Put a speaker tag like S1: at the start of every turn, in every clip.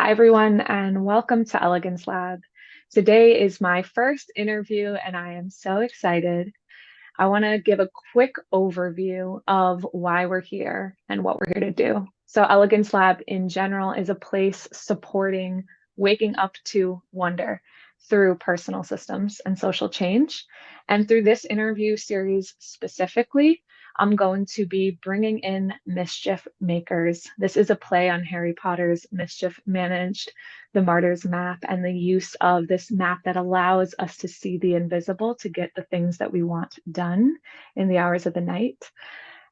S1: Hi, everyone, and welcome to Elegance Lab. Today is my first interview, and I am so excited. I want to give a quick overview of why we're here and what we're here to do. So, Elegance Lab in general is a place supporting waking up to wonder through personal systems and social change. And through this interview series specifically, I'm going to be bringing in mischief makers. This is a play on Harry Potter's Mischief Managed, the Martyr's Map, and the use of this map that allows us to see the invisible to get the things that we want done in the hours of the night.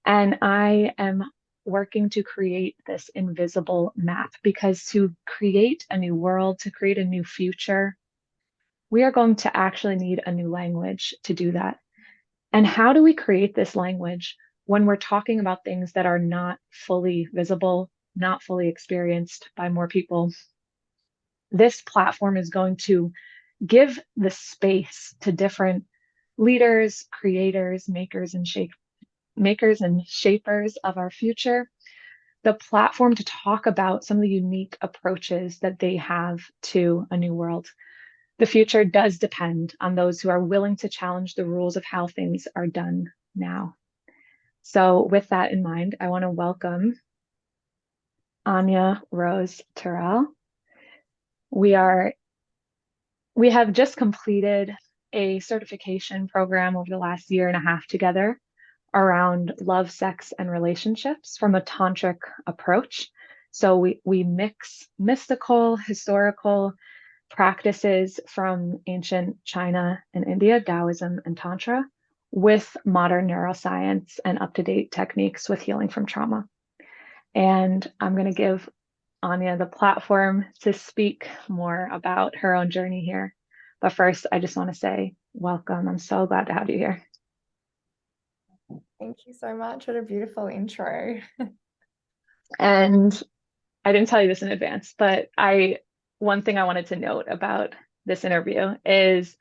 S1: And I am working to create this invisible map because to create a new world, to create a new future, we are going to actually need a new language to do that. And how do we create this language when we're talking about things that are not fully visible, not fully experienced by more people? This platform is going to give the space to different leaders, creators, makers and shapers of our future, the platform to talk about some of the unique approaches that they have to a new world. The future does depend on those who are willing to challenge the rules of how things are done now. So, with that in mind, I want to welcome Anja Rose Tyrrell. We are we have just completed a certification program over the last year and a half together around love, sex, and relationships from a tantric approach. So we mix mystical, historical practices from ancient China and India, Taoism and Tantra, with modern neuroscience and up-to-date techniques with healing from trauma. And I'm going to give Anja the platform to speak more about her own journey here. But first, I just want to say welcome. I'm so glad to have you here.
S2: Thank you so much. What a beautiful intro.
S1: And I didn't tell you this in advance, but one thing I wanted to note about this interview is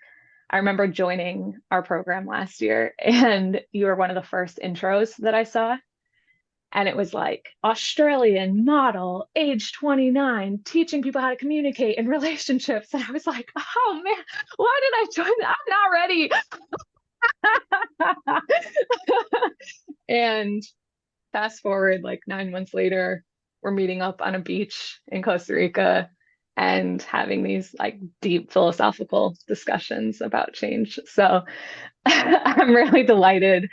S1: I remember joining our program last year, and you were one of the first intros that I saw. And it was like Australian model, age 29, teaching people how to communicate in relationships. And I was like, oh man, why did I join that? I'm not ready. And fast forward like 9 months later, we're meeting up on a beach in Costa Rica and having these like deep philosophical discussions about change. So I'm really delighted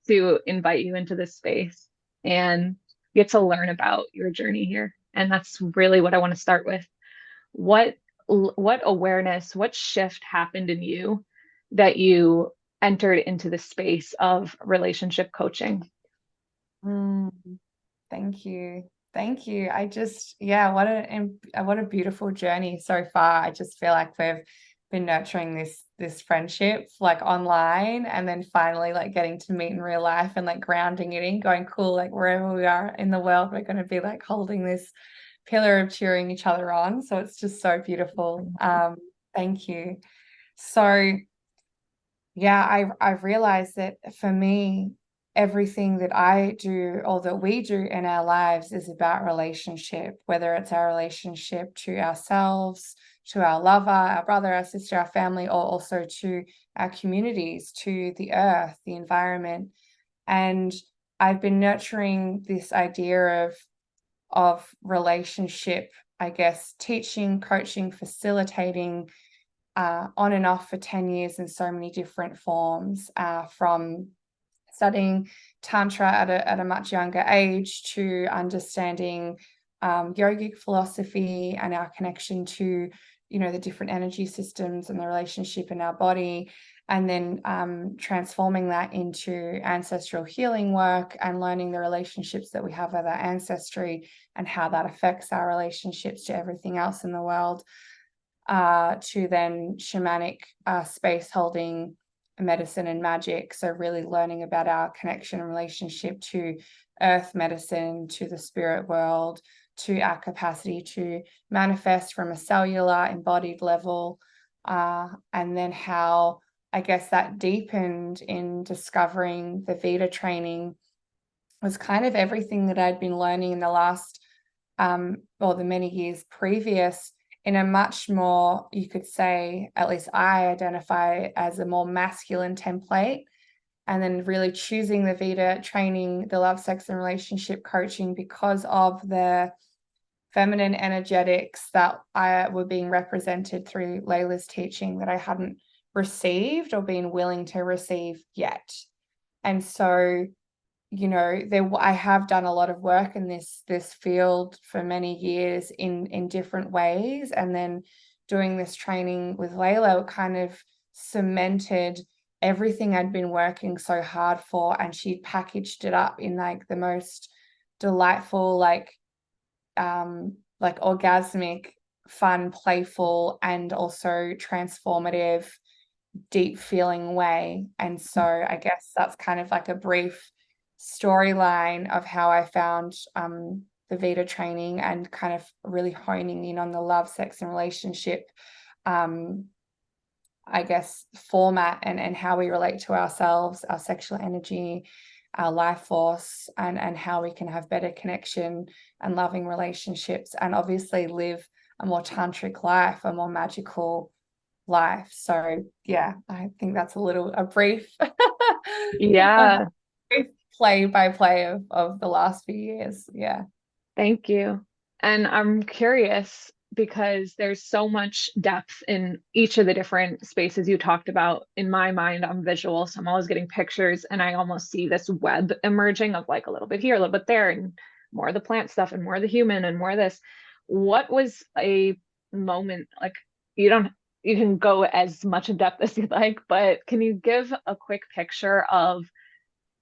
S1: to invite you into this space and get to learn about your journey here. And that's really what I want to start with. What what awareness, what shift happened in you that you entered into the space of relationship coaching?
S2: Mm, thank you. Thank you. What a beautiful journey so far. I just feel like we've been nurturing this friendship like online, and then finally like getting to meet in real life and like grounding it in, going cool, like wherever we are in the world, we're going to be like holding this pillar of cheering each other on. So it's just so beautiful. Thank you. So yeah, I've realized that for me, everything that I do or that we do in our lives is about relationship, whether it's our relationship to ourselves, to our lover, our brother, our sister, our family, or also to our communities, to the earth, the environment. And I've been nurturing this idea of relationship, I guess, teaching, coaching, facilitating on and off for 10 years in so many different forms, from studying Tantra at a much younger age to understanding yogic philosophy and our connection to, the different energy systems and the relationship in our body, and then transforming that into ancestral healing work and learning the relationships that we have with our ancestry and how that affects our relationships to everything else in the world. To then shamanic space holding, medicine and magic. So really learning about our connection and relationship to earth medicine, to the spirit world, to our capacity to manifest from a cellular embodied level. And then how, I guess, that deepened in discovering the Veda training was kind of everything that I'd been learning in the last or the many years previous, in a much more, you could say, at least I identify as a more masculine template. And then really choosing the Vita training, the love, sex, and relationship coaching because of the feminine energetics that were being represented through Layla's teaching that I hadn't received or been willing to receive yet. And so, I have done a lot of work in this field for many years in different ways, and then doing this training with Layla kind of cemented everything I'd been working so hard for, and she packaged it up in like the most delightful, like orgasmic, fun, playful, and also transformative, deep feeling way. And so I guess that's kind of like a brief storyline of how I found the Vita training and kind of really honing in on the love, sex, and relationship I guess format and how we relate to ourselves, our sexual energy, our life force, and how we can have better connection and loving relationships, and obviously live a more tantric life, a more magical life. So yeah, I think that's a brief a
S1: Yeah,
S2: brief play by play of the last few years. Yeah.
S1: thank you. And I'm curious because there's so much depth in each of the different spaces you talked about. In my mind, I'm visual, so I'm always getting pictures, and I almost see this web emerging of like a little bit here, a little bit there, and more of the plant stuff, and more of the human, and more of this. What was a moment like you don't you can go as much in depth as you'd like, but can you give a quick picture of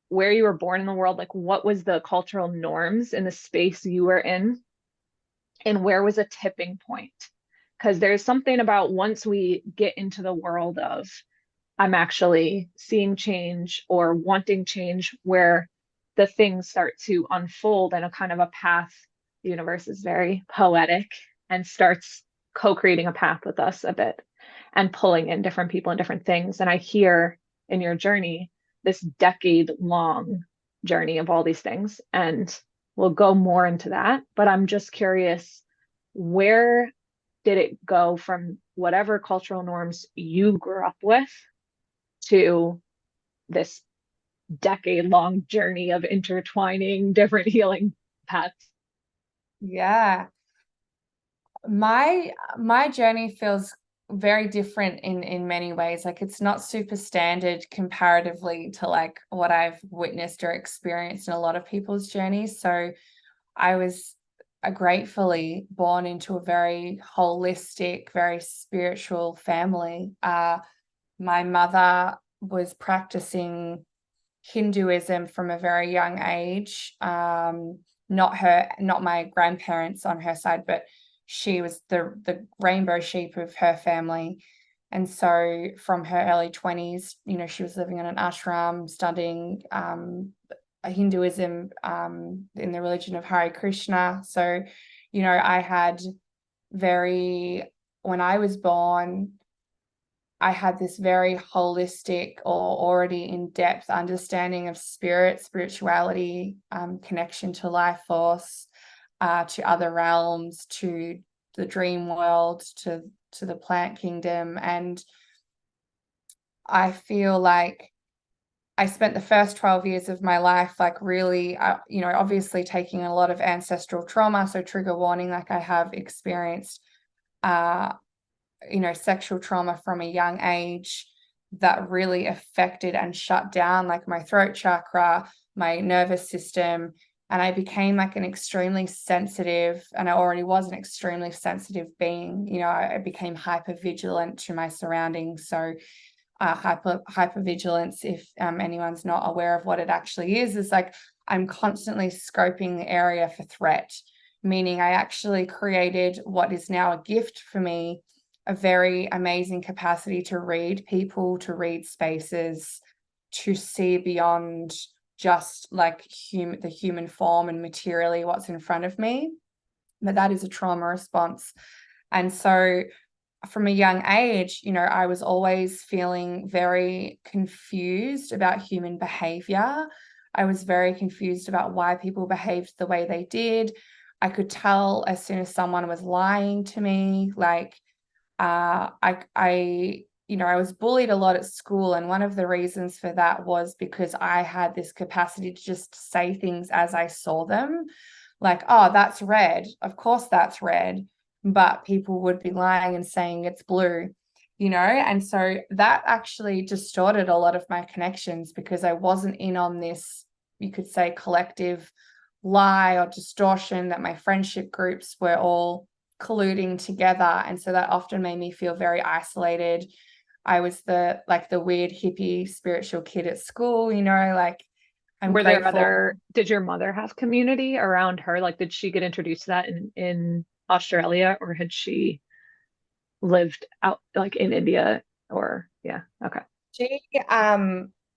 S1: where you were born in the world? Like, what was the cultural norms in the space you were in, and where was a tipping point? Because there's something about once we get into the world of I'm actually seeing change or wanting change, where the things start to unfold in a kind of a path. The universe is very poetic and starts co-creating a path with us a bit and pulling in different people and different things. And I hear in your journey this decade long journey of all these things. And we'll go more into that. But I'm just curious, where did it go from whatever cultural norms you grew up with to this decade long journey of intertwining different healing paths?
S2: Yeah. My journey feels very different in many ways. Like it's not super standard comparatively to like what I've witnessed or experienced in a lot of people's journeys. So I was gratefully born into a very holistic, very spiritual family. My mother was practicing Hinduism from a very young age. Not my grandparents on her side, but she was the rainbow sheep of her family. And so from her early 20s, she was living in an ashram, studying Hinduism in the religion of Hare Krishna. So, I had when I was born, I had this very holistic or already in-depth understanding of spirituality, connection to life force, to other realms, to the dream world, to the plant kingdom. And I feel like I spent the first 12 years of my life, like really, obviously taking a lot of ancestral trauma. So trigger warning, like I have experienced, sexual trauma from a young age that really affected and shut down like my throat chakra, my nervous system. And I became like an extremely sensitive, and I already was an extremely sensitive being. I became hyper vigilant to my surroundings. So hypervigilance, if anyone's not aware of what it actually is like I'm constantly scoping the area for threat, meaning I actually created what is now a gift for me, a very amazing capacity to read people, to read spaces, to see beyond just like the human form and materially what's in front of me. But that is a trauma response. And so from a young age, I was always feeling very confused about human behavior. I was very confused about why people behaved the way they did. I could tell as soon as someone was lying to me. Like, I was bullied a lot at school, and one of the reasons for that was because I had this capacity to just say things as I saw them. Like, oh, that's red. Of course that's red. But people would be lying and saying it's blue, and so that actually distorted a lot of my connections because I wasn't in on this, you could say, collective lie or distortion that my friendship groups were all colluding together. And so that often made me feel very isolated. I was the weird hippie spiritual kid at school, like I'm
S1: Were there
S2: grateful.
S1: did your mother have community around her? Like, did she get introduced to that in Australia, or had she lived out like in India? Or yeah, okay.
S2: She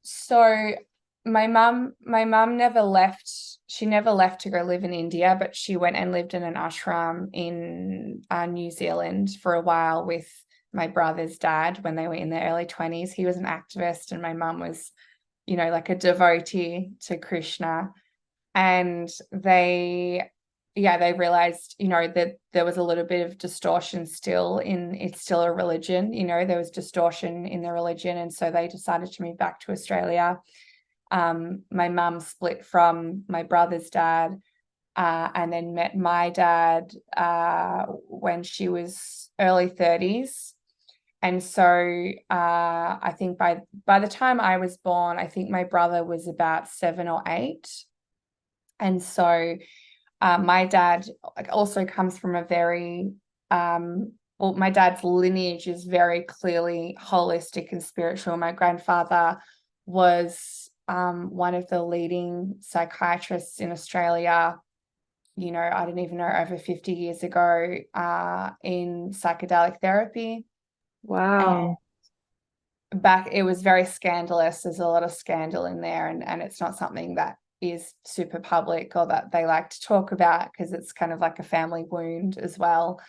S2: so my mum never left. She never left to go live in India, but she went and lived in an ashram in New Zealand for a while with my brother's dad when they were in their early 20s. He was an activist and my mum was, like a devotee to Krishna. And they realized, that there was a little bit of distortion still it's still a religion, there was distortion in the religion. And so they decided to move back to Australia. My mum split from my brother's dad, and then met my dad when she was early 30s. And so I think by the time I was born, I think my brother was about 7 or 8. And so my dad also comes from a very, my dad's lineage is very clearly holistic and spiritual. My grandfather was one of the leading psychiatrists in Australia, I don't even know, over 50 years ago, in psychedelic therapy. And
S1: Wow.
S2: it was very scandalous. There's a lot of scandal in there, and it's not something that is super public or that they like to talk about because it's kind of like a family wound as well.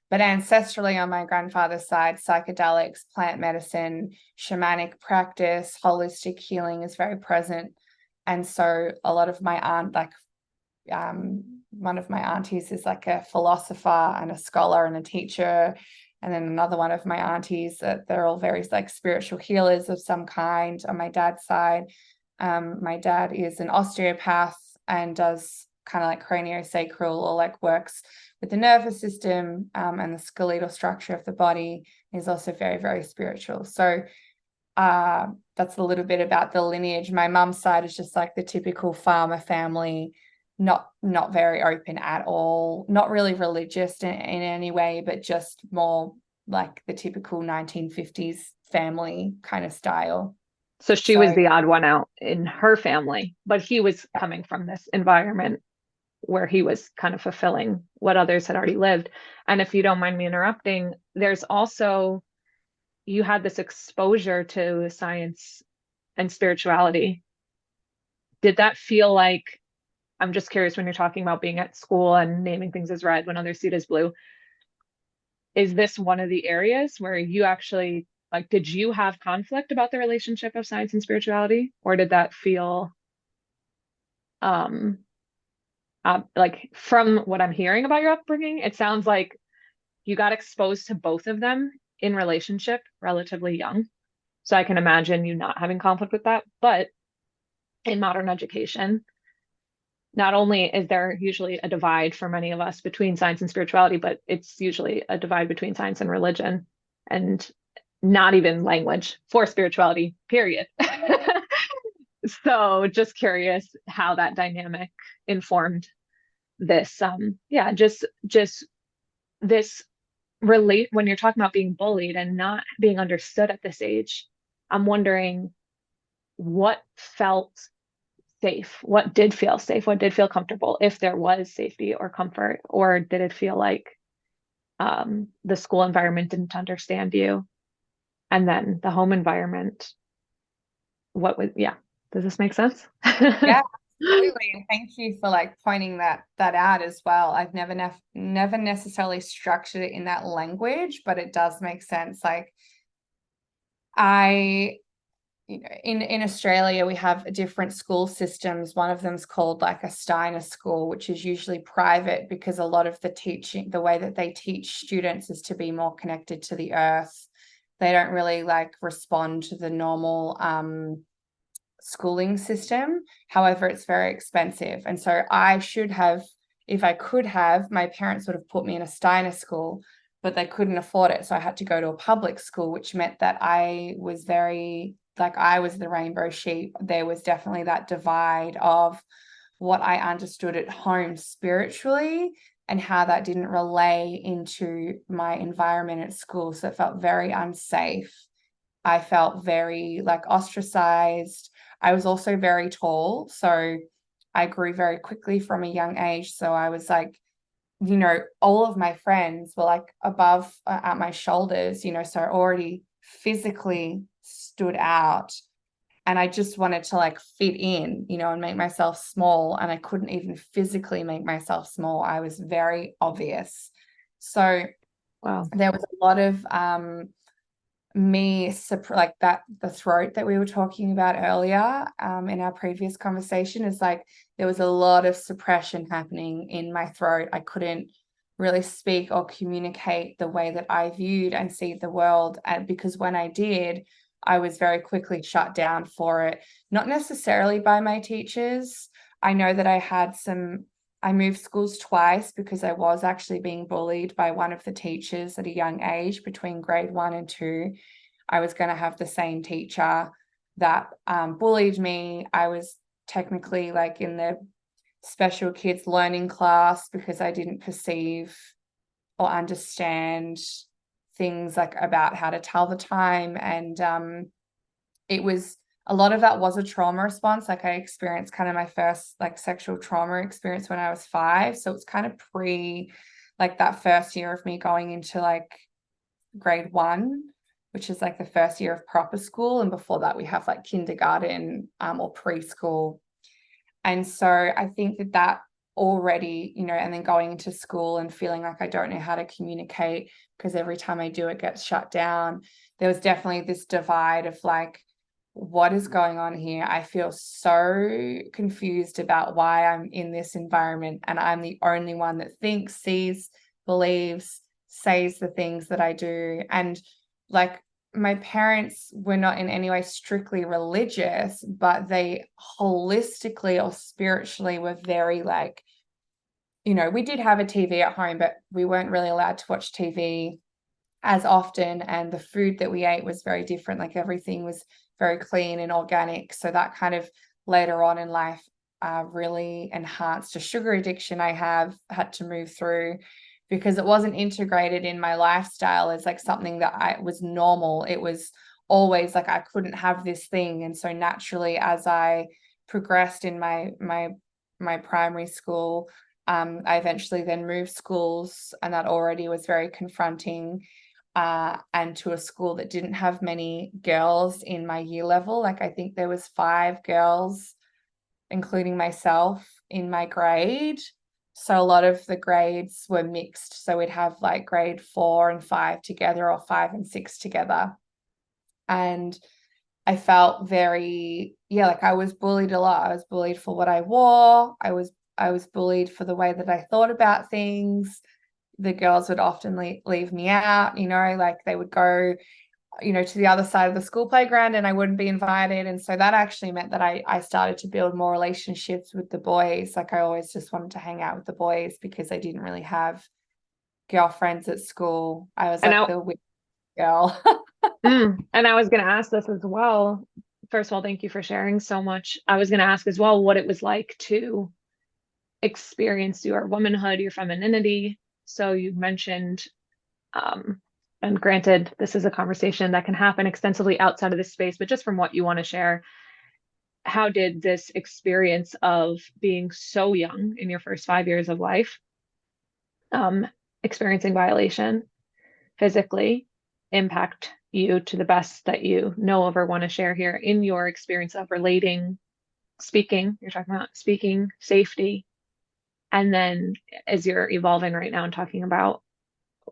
S2: But ancestrally on my grandfather's side, psychedelics, plant medicine, shamanic practice, holistic healing is very present. And so a lot of my one of my aunties is like a philosopher and a scholar and a teacher. And then another one of my aunties, that they're all very like spiritual healers of some kind on my dad's side. My dad is an osteopath and does kind of like craniosacral, or like works with the nervous system and the skeletal structure of the body. He's also very, very spiritual. So that's a little bit about the lineage. My mum's side is just like the typical farmer family, not very open at all, not really religious in any way, but just more like the typical 1950s family kind of style.
S1: So she was
S2: So
S1: the odd one out in her family, but he was coming from this environment where he was kind of fulfilling what others had already lived. And if you don't mind me interrupting, there's also, you had this exposure to science and spirituality. Did that feel like, I'm just curious, when you're talking about being at school and naming things as red when others see it as blue, is this one of the areas where you actually, like, did you have conflict about the relationship of science and spirituality? Or did that feel, um, like from what I'm hearing about your upbringing, it sounds like you got exposed to both of them in relationship relatively young. So I can imagine you not having conflict with that. But in modern education, not only is there usually a divide for many of us between science and spirituality, but it's usually a divide between science and religion, and not even language for spirituality, period. So just curious how that dynamic informed this. Yeah, just this relate when you're talking about being bullied and not being understood at this age. I'm wondering what felt safe, what did feel safe, what did feel comfortable, if there was safety or comfort, or did it feel like the school environment didn't understand you, and then the home environment, what was, yeah, does this make sense?
S2: yeah, absolutely. And thank you for like pointing that out as well. I've never necessarily structured it in that language, but it does make sense. Like I in Australia, we have different school systems. One of them's called like a Steiner school, which is usually private because a lot of the teaching, the way that they teach students is to be more connected to the earth. They don't really like respond to the normal schooling system. However, it's very expensive. And so I should have, if I could have, my parents would have put me in a Steiner school, but they couldn't afford it. So I had to go to a public school, which meant that I was very, like, I was the rainbow sheep. There was definitely that divide of what I understood at home spiritually and how that didn't relay into my environment at school. So it felt very unsafe. I felt very like ostracized. I was also very tall. So I grew very quickly from a young age. So I was like, all of my friends were like above at my shoulders, so I already physically stood out. And I just wanted to like fit in, and make myself small. And I couldn't even physically make myself small. I was very obvious. So
S1: Wow.
S2: there was a lot of like that, the throat that we were talking about earlier in our previous conversation is like there was a lot of suppression happening in my throat. I couldn't really speak or communicate the way that I viewed and see the world, and because when I did, I was very quickly shut down for it, not necessarily by my teachers. I know that I moved schools twice because I was actually being bullied by one of the teachers at a young age between grade 1 and 2. I was going to have the same teacher that bullied me. I was technically like in the special kids learning class because I didn't perceive or understand things like about how to tell the time. And it was, a lot of that was a trauma response. Like I experienced kind of my first like sexual trauma experience when I was 5. So it's kind of like that first year of me going into like grade 1, which is like the first year of proper school. And before that, we have like kindergarten or preschool. And so I think that already, and then going into school and feeling like I don't know how to communicate because every time I do, it gets shut down. There was definitely this divide of like, what is going on here? I feel so confused about why I'm in this environment and I'm the only one that thinks, sees, believes, says the things that I do. And like my parents were not in any way strictly religious, but they holistically or spiritually were very like, we did have a TV at home, but we weren't really allowed to watch TV as often. And the food that we ate was very different. Like everything was very clean and organic. So that kind of later on in life really enhanced a sugar addiction I have had to move through because it wasn't integrated in my lifestyle as like something that I was normal. It was always like I couldn't have this thing. And so naturally, as I progressed in my primary school, I eventually then moved schools, and that already was very confronting. And to a school that didn't have many girls in my year level. Like I think there was 5 girls, including myself, in my grade. So a lot of the grades were mixed. So we'd have like grade 4 and 5 together or 5 and 6 together. And I felt very, like I was bullied a lot. I was bullied for what I wore. I was bullied for the way that I thought about things. The girls would often leave me out, like they would go, to the other side of the school playground and I wouldn't be invited. And so that actually meant that I started to build more relationships with the boys. Like I always just wanted to hang out with the boys because I didn't really have girlfriends at school. I was
S1: And
S2: like
S1: I,
S2: the weird girl.
S1: and I was going to ask this as well. First of all, thank you for sharing so much. I was going to ask as well what it was like to experience your womanhood, your femininity. So you mentioned, um, and granted, this is a conversation that can happen extensively outside of this space, but just from what you want to share, how did this experience of being so young in your first 5 years of life, um, experiencing violation physically, impact you to the best that you know of or want to share here in your experience of relating, speaking, you're talking about speaking, safety, and then as you're evolving right now and talking about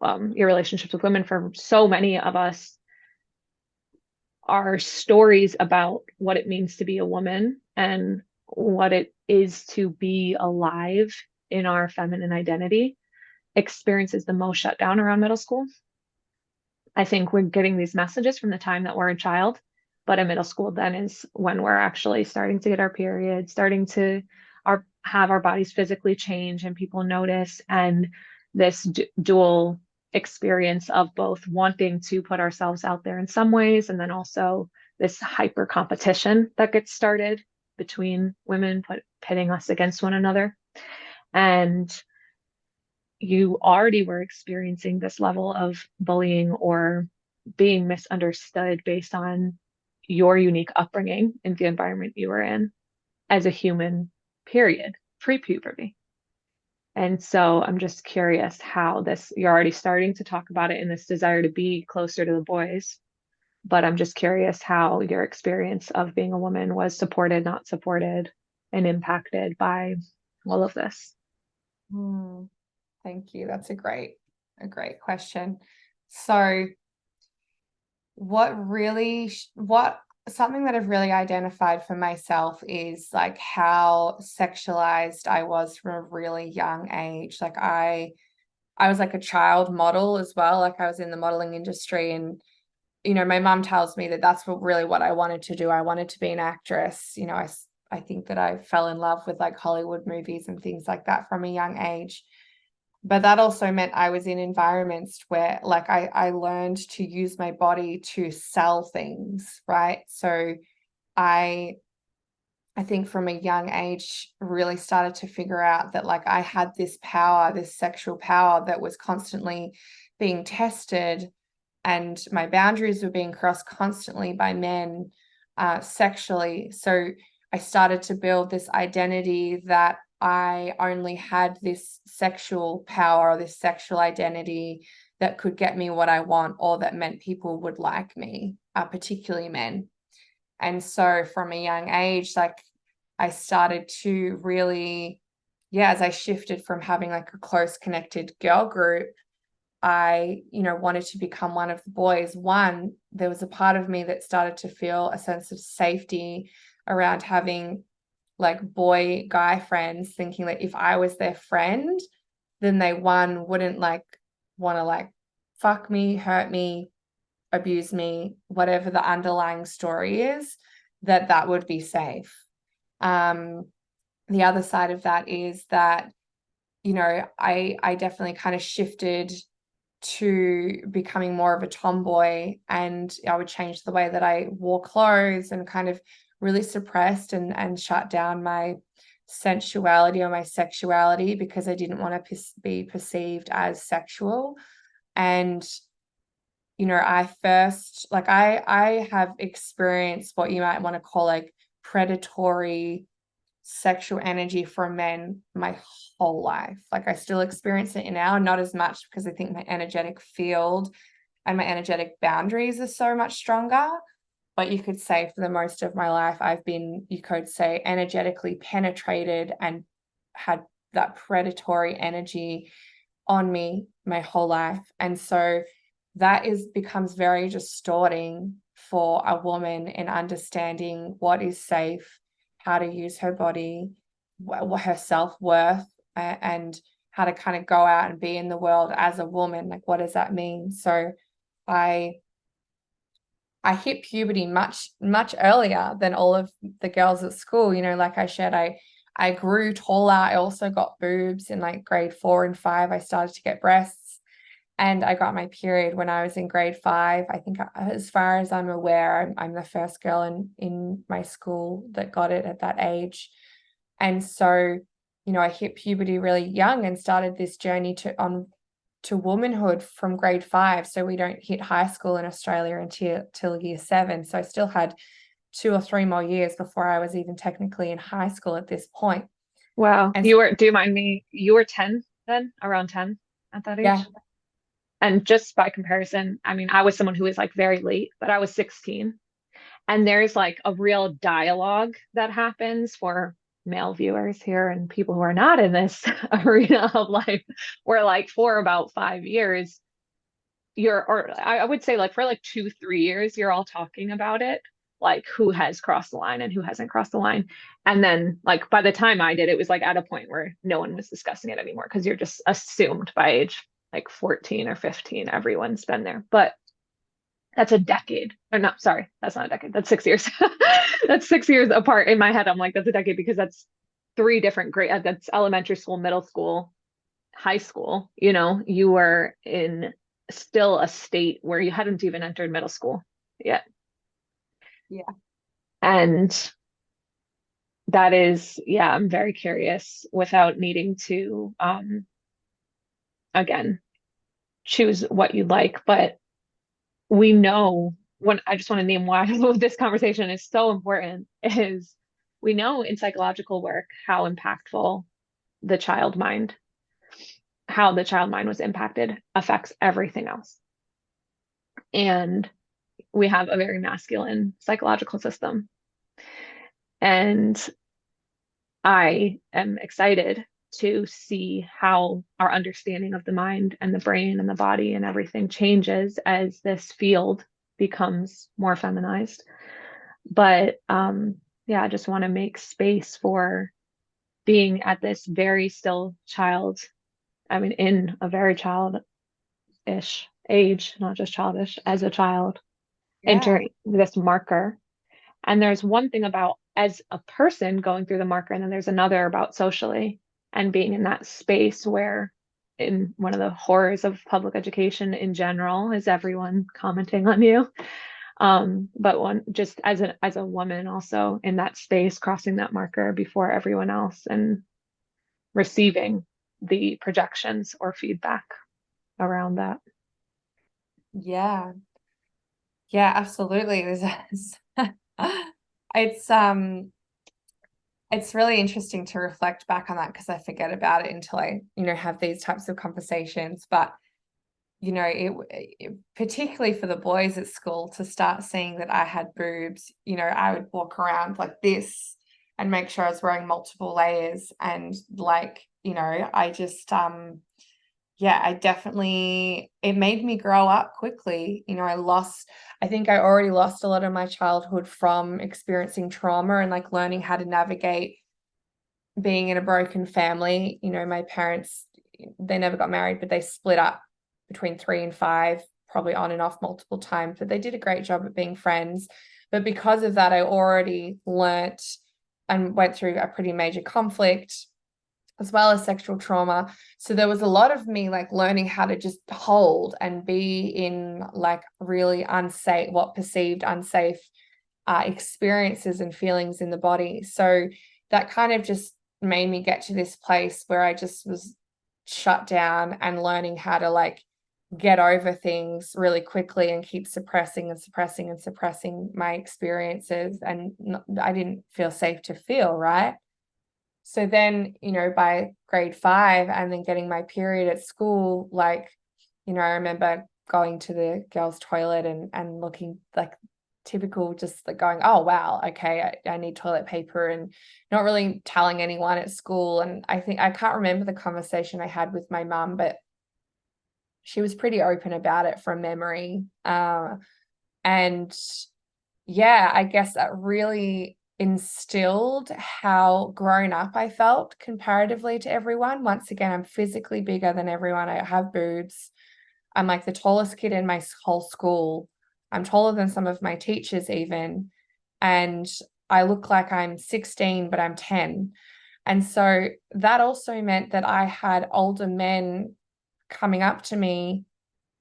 S1: your relationships with women, for so many of us, our stories about what it means to be a woman and what it is to be alive in our feminine identity experiences the most shutdown around middle school. I think we're getting these messages from the time that we're a child, but in middle school then is when we're actually starting to get our periods, starting to have our bodies physically change and people notice, and this dual experience of both wanting to put ourselves out there in some ways and then also this hyper competition that gets started between women, pitting us against one another. And you already were experiencing this level of bullying or being misunderstood based on your unique upbringing in the environment you were in as a human, period, pre-puberty. And so I'm just curious how this, you're already starting to talk about it in this desire to be closer to the boys, but I'm just curious how your experience of being a woman was supported, not supported, and impacted by all of this.
S2: Hmm. Thank you. That's a great question. So something that I've really identified for myself is like how sexualized I was from a really young age. Like I was like a child model as well. Like I was in the modeling industry, and my mom tells me that that's what I wanted to do. I wanted to be an actress. I think that I fell in love with like Hollywood movies and things like that from a young age. But that also meant I was in environments where like I learned to use my body to sell things, right? So I I think from a young age really started to figure out that like I had this power, this sexual power that was constantly being tested, and my boundaries were being crossed constantly by men sexually. So I started to build this identity that I only had this sexual power or this sexual identity that could get me what I want, or that meant people would like me, particularly men. And so from a young age, like I started to really, yeah, as I shifted from having like a close connected girl group, I, wanted to become one of the boys. One, there was a part of me that started to feel a sense of safety around having like boy guy friends, thinking that if I was their friend, then they wouldn't like want to like fuck me, hurt me, abuse me, whatever the underlying story is, that would be safe. Um, the other side of that is that, I definitely kind of shifted to becoming more of a tomboy, and I would change the way that I wore clothes and kind of really suppressed and shut down my sensuality or my sexuality because I didn't want to be perceived as sexual. And I first like I have experienced what you might want to call like predatory sexual energy from men my whole life. Like I still experience it now, not as much because I think my energetic field and my energetic boundaries are so much stronger. But you could say for the most of my life, I've been, you could say, energetically penetrated and had that predatory energy on me my whole life. And so that becomes very distorting for a woman in understanding what is safe, how to use her body, her self-worth, and how to kind of go out and be in the world as a woman. Like, what does that mean? So I hit puberty much, much earlier than all of the girls at school. Like I shared, I grew taller. I also got boobs in like grade 4 and 5. I started to get breasts, and I got my period when I was in grade 5. I think, as far as I'm aware, I'm the first girl in my school that got it at that age. And so, I hit puberty really young and started this journey to womanhood from grade 5. So we don't hit high school in Australia until year 7. So I still had 2 or 3 more years before I was even technically in high school at this point.
S1: Wow.
S2: And
S1: Do you mind me? You were 10 then, around 10 at that
S2: yeah,
S1: age? And just by comparison, I mean, I was someone who was like very late, but I was 16. And there's like a real dialogue that happens for male viewers here and people who are not in this arena of life, where like for about 5 years, or I would say like for like 2, 3 years, you're all talking about it, like who has crossed the line and who hasn't crossed the line. And then like by the time I did, it was like at a point where no one was discussing it anymore because you're just assumed by age like 14 or 15, everyone's been there. But that's a decade. Or not, sorry, that's not a decade. That's 6 years. That's 6 years apart in my head. I'm like, that's a decade because that's three different grade. That's elementary school, middle school, high school. You were in still a state where you hadn't even entered middle school yet.
S2: Yeah.
S1: And that is, yeah, I'm very curious without needing to, again, choose what you like. But we know when I just want to name why this conversation is so important is we know in psychological work how impactful the child mind, how the child mind was impacted affects everything else. And we have a very masculine psychological system. And I am excited to see how our understanding of the mind and the brain and the body and everything changes as this field becomes more feminized. But yeah, I just want to make space for being at this very still child, I mean, in a very childish age, not just childish, as a child,
S2: Yeah.
S1: entering this marker. And there's one thing about as a person going through the marker, and then there's another about socially and being in that space where, in one of the horrors of public education in general, is everyone commenting on you. But one just as a woman also in that space, crossing that marker before everyone else and receiving the projections or feedback around that.
S2: Yeah. Yeah, absolutely. It's it's really interesting to reflect back on that because I forget about it until I, have these types of conversations. But particularly for the boys at school to start seeing that I had boobs, I would walk around like this and make sure I was wearing multiple layers. And like, I just, yeah, it made me grow up quickly. I think I already lost a lot of my childhood from experiencing trauma and like learning how to navigate being in a broken family. My parents, they never got married, but they split up between 3 and 5, probably on and off multiple times, but they did a great job at being friends. But because of that, I already learnt and went through a pretty major conflict as well as sexual trauma. So there was a lot of me like learning how to just hold and be in like really unsafe, what perceived unsafe experiences and feelings in the body. So that kind of just made me get to this place where I just was shut down and learning how to like get over things really quickly and keep suppressing and suppressing and suppressing my experiences. And I didn't feel safe to feel, right? So then, by grade 5 and then getting my period at school, like, I remember going to the girls' toilet and looking like typical, just like going, oh, wow, okay, I need toilet paper, and not really telling anyone at school. And I think I can't remember the conversation I had with my mum, but she was pretty open about it from memory. And yeah, I guess that really instilled how grown up I felt comparatively to everyone. Once again, I'm physically bigger than everyone. I have boobs. I'm like the tallest kid in my whole school. I'm taller than some of my teachers even. And I look like I'm 16, but I'm 10. And so that also meant that I had older men coming up to me,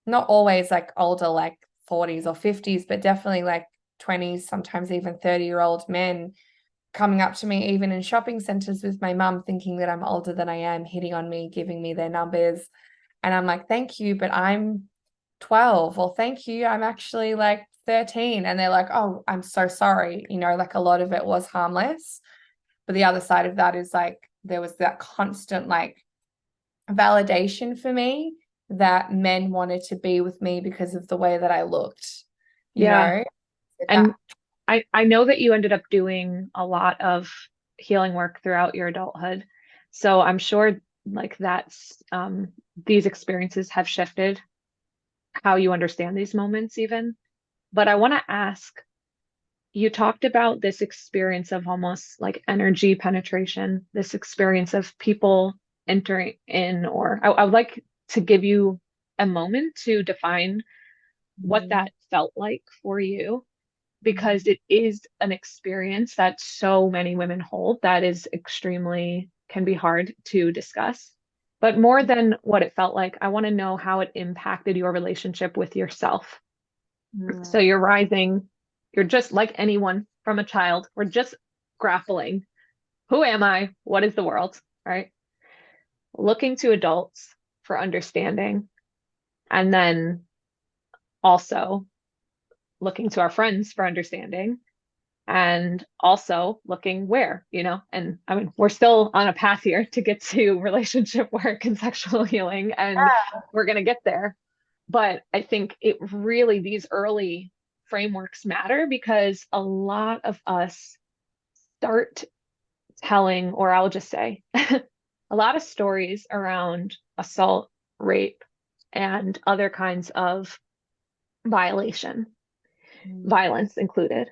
S2: not always like older, like 40s or 50s, but definitely like 20s, sometimes even 30-year-old men coming up to me, even in shopping centers with my mum, thinking that I'm older than I am, hitting on me, giving me their numbers. And I'm like, thank you, but I'm 12. Or thank you, I'm actually like 13. And they're like, oh, I'm so sorry. Like a lot of it was harmless. But the other side of that is like, there was that constant like validation for me that men wanted to be with me because of the way that I looked, you
S1: Yeah.
S2: know?
S1: And I know that you ended up doing a lot of healing work throughout your adulthood. So I'm sure like that's these experiences have shifted how you understand these moments even. But I want to ask, you talked about this experience of almost like energy penetration, this experience of people entering in, or I would like to give you a moment to define what
S2: Mm,
S1: that felt like for you,
S2: mm,
S1: because it is an experience that so many women hold that is extremely, can be hard to discuss. But more than what it felt like, I want to know how it impacted your relationship with yourself. So
S2: mm,
S1: you're rising, you're just like anyone from a child. We're just grappling. Who am I? What is the world? Right? Looking to adults for understanding, and then also looking to our friends for understanding, and also looking where, and I mean, we're still on a path here to get to relationship work and sexual healing, and we're going to get there. But I think it really, these early frameworks matter because a lot of us start telling, or I'll just say, a lot of stories around assault, rape, and other kinds of violation,
S2: mm.
S1: violence included.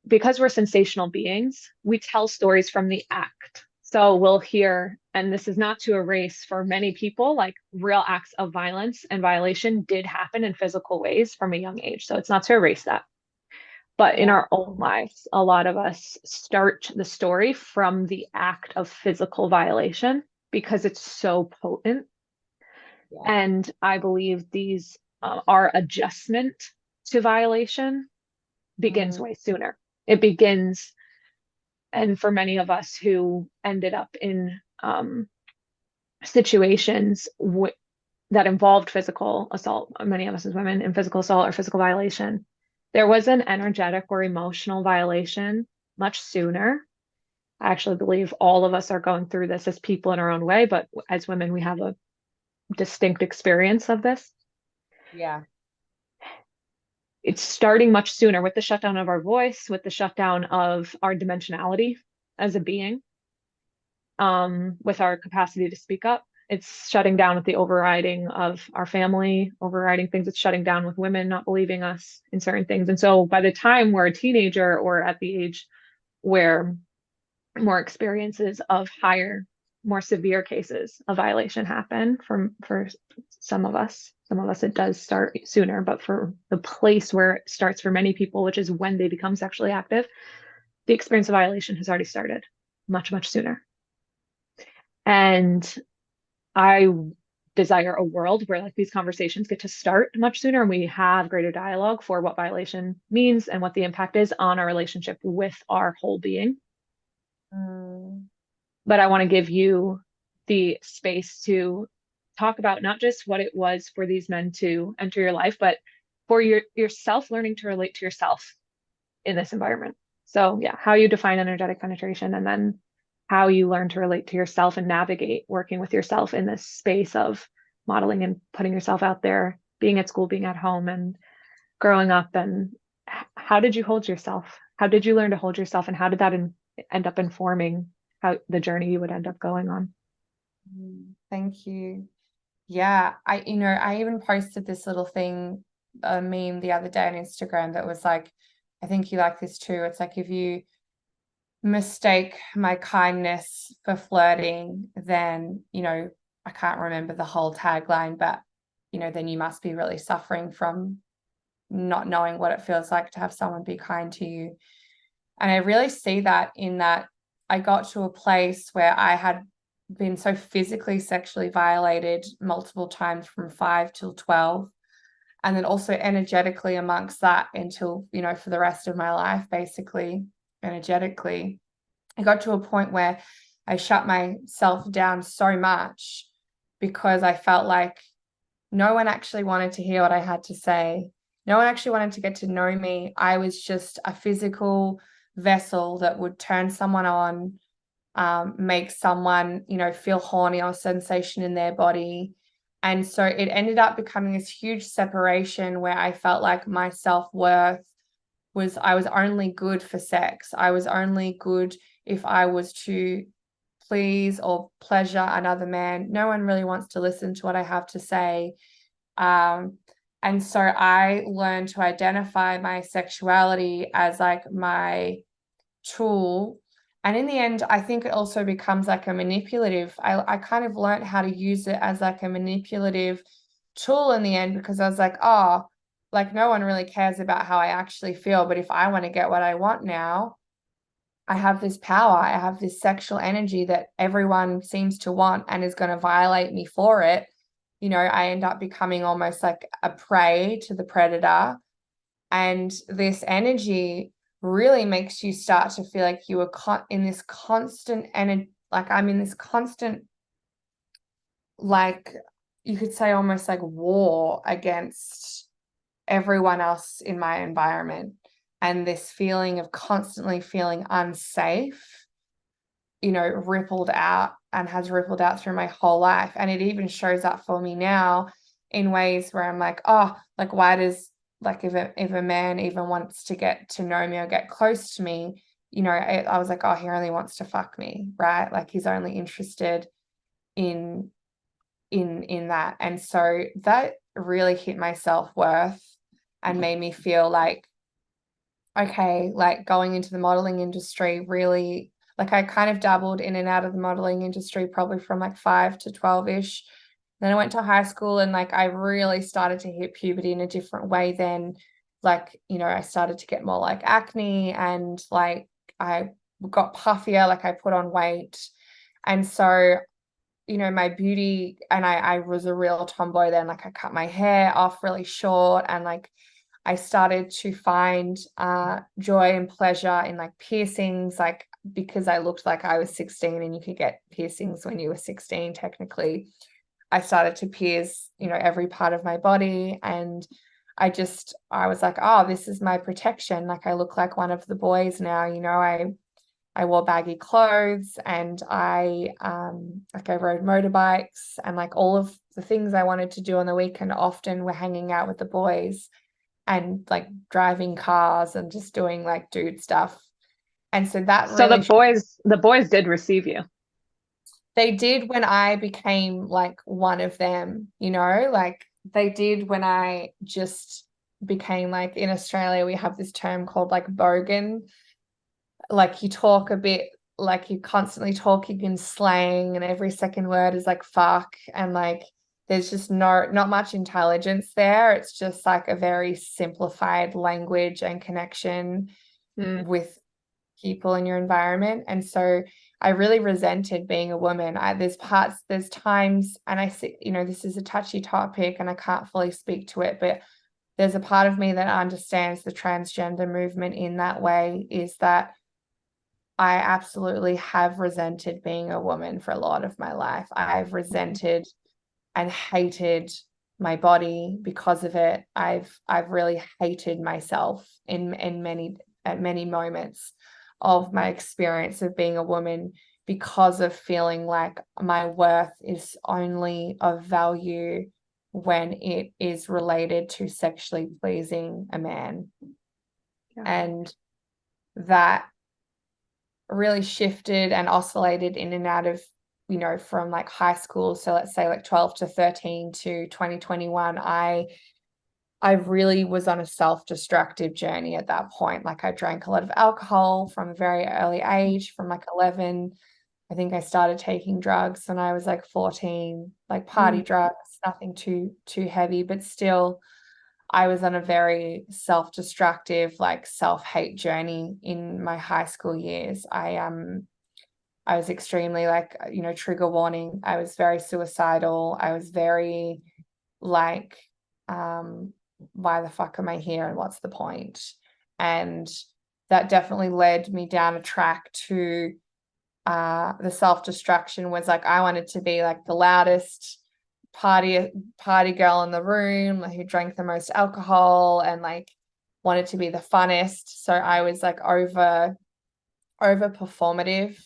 S1: Because we're sensational beings, we tell stories from the act. So we'll hear, and this is not to erase for many people, like real acts of violence and violation did happen in physical ways from a young age. So it's not to erase that. But in
S2: Yeah,
S1: our own lives, a lot of us start the story from the act of physical violation because it's so potent.
S2: yeah,
S1: And I believe these, our adjustment to violation begins
S2: mm,
S1: way sooner. It begins, and for many of us who ended up in situations that involved physical assault, many of us as women in physical assault or physical violation, there was an energetic or emotional violation much sooner. I actually believe all of us are going through this as people in our own way, but as women, we have a distinct experience of this.
S2: yeah,
S1: It's starting much sooner with the shutdown of our voice, with the shutdown of our dimensionality as a being, with our capacity to speak up. It's shutting down with the overriding of our family, overriding things. It's shutting down with women not believing us in certain things. And so by the time we're a teenager or at the age where more experiences of higher, more severe cases of violation happen for some of us. Some of us it does start sooner, but for the place where it starts for many people, which is when they become sexually active, the experience of violation has already started much, much sooner. And I desire a world where like these conversations get to start much sooner and we have greater dialogue for what violation means and what the impact is on our relationship with our whole being.
S2: mm,
S1: But I want to give you the space to talk about not just what it was for these men to enter your life, but for yourself learning to relate to yourself in this environment. So yeah, how you define energetic penetration and then how you learn to relate to yourself and navigate working with yourself in this space of modeling and putting yourself out there, being at school, being at home, and growing up. And how did you hold yourself? How did you learn to hold yourself? And how did that end up informing how the journey you would end up going on?
S2: Thank you. Yeah, I even posted this little thing, a meme the other day on Instagram that was like, I think you like this too. It's like if you mistake my kindness for flirting, then, I can't remember the whole tagline, but, then you must be really suffering from not knowing what it feels like to have someone be kind to you. And I really see that in that I got to a place where I had been so physically sexually violated multiple times from 5 till 12. And then also energetically amongst that until, for the rest of my life, basically, energetically. I got to a point where I shut myself down so much because I felt like no one actually wanted to hear what I had to say. No one actually wanted to get to know me. I was just a physical vessel that would turn someone on, make someone, feel horny or sensation in their body. And so it ended up becoming this huge separation where I felt like my self-worth I was only good for sex. I was only good if I was to please or pleasure another man. No one really wants to listen to what I have to say. And so I learned to identify my sexuality as like my tool. And in the end, I think it also becomes like a manipulative. I kind of learned how to use it as like a manipulative tool in the end, because I was like, oh, like no one really cares about how I actually feel. But if I want to get what I want now, I have this power. I have this sexual energy that everyone seems to want and is going to violate me for it. You know, I end up becoming almost like a prey to the predator. And this energy really makes you start to feel like you are in this constant energy, like I'm in this constant, like you could say almost like war against everyone else in my environment. And this feeling of constantly feeling unsafe, you know, rippled out and has rippled out through my whole life. And it even shows up for me now in ways where I'm like, oh, like why does, like if a man even wants to get to know me or get close to me, you know, I was like, oh, he only wants to fuck me, right? Like he's only interested in that. And so that really hit my self-worth and made me feel like, okay, like going into the modeling industry really, like I kind of dabbled in and out of the modeling industry probably from like 5 to 12-ish. Then I went to high school and like I really started to hit puberty in a different way then. Like, you know, I started to get more like acne and like I got puffier, like I put on weight. And so, you know, my beauty, and I was a real tomboy then, like I cut my hair off really short and like I started to find joy and pleasure in like piercings, like because I looked like I was 16 and you could get piercings when you were 16 technically. I started to pierce, you know, every part of my body. And I was like, oh, this is my protection. Like I look like one of the boys now, you know, I wore baggy clothes and I rode motorbikes and like all of the things I wanted to do on the weekend often were hanging out with the boys and like driving cars and just doing like dude stuff. And so that
S1: So the
S2: really,
S1: boys did receive you.
S2: they did when I became like one of them, you know, like they did when I just became like, in Australia, we have this term called like bogan. Like you talk a bit, like you're constantly talking in slang and every second word is like fuck. And like, there's just not much intelligence there. It's just like a very simplified language and connection
S1: Mm.
S2: with people in your environment. And so I really resented being a woman. There's times, and I see, you know, this is a touchy topic and I can't fully speak to it, but there's a part of me that understands the transgender movement in that way, is that I absolutely have resented being a woman for a lot of my life. I've resented and hated my body because of it. I've really hated myself in many moments of my experience of being a woman, because of feeling like my worth is only of value when it is related to sexually pleasing a man.
S1: Yeah.
S2: And that really shifted and oscillated in and out of, you know, from like high school, so let's say like 12 to 13 to 2021, I really was on a self-destructive journey at that point. Like I drank a lot of alcohol from a very early age, from like 11. I think I started taking drugs when I was like 14, like party
S1: Mm.
S2: drugs, nothing too heavy, but still I was on a very self-destructive, like self-hate journey in my high school years. I was extremely like, you know, trigger warning. I was very suicidal. I was very like, why the fuck am I here and what's the point? And that definitely led me down a track to the self-destruction. Was like I wanted to be like the loudest party girl in the room, who drank the most alcohol and like wanted to be the funnest. So I was like over performative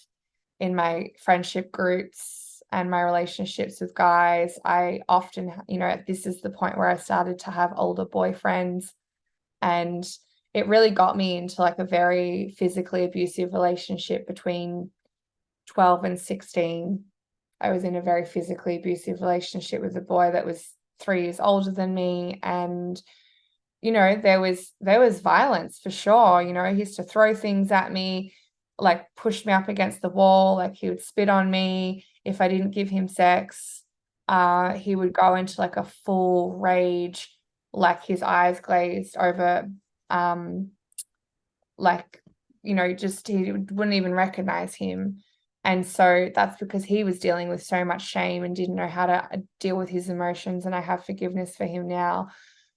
S2: in my friendship groups and my relationships with guys. I often, you know, this is the point where I started to have older boyfriends, and it really got me into like a very physically abusive relationship between 12 and 16, I was in a very physically abusive relationship with a boy that was 3 years older than me. And, there was violence for sure. He used to throw things at me, like push me up against the wall, like he would spit on me if I didn't give him sex. He would go into like a full rage, like his eyes glazed over, like, just he wouldn't even recognize him. And so that's because he was dealing with so much shame and didn't know how to deal with his emotions. And I have forgiveness for him now.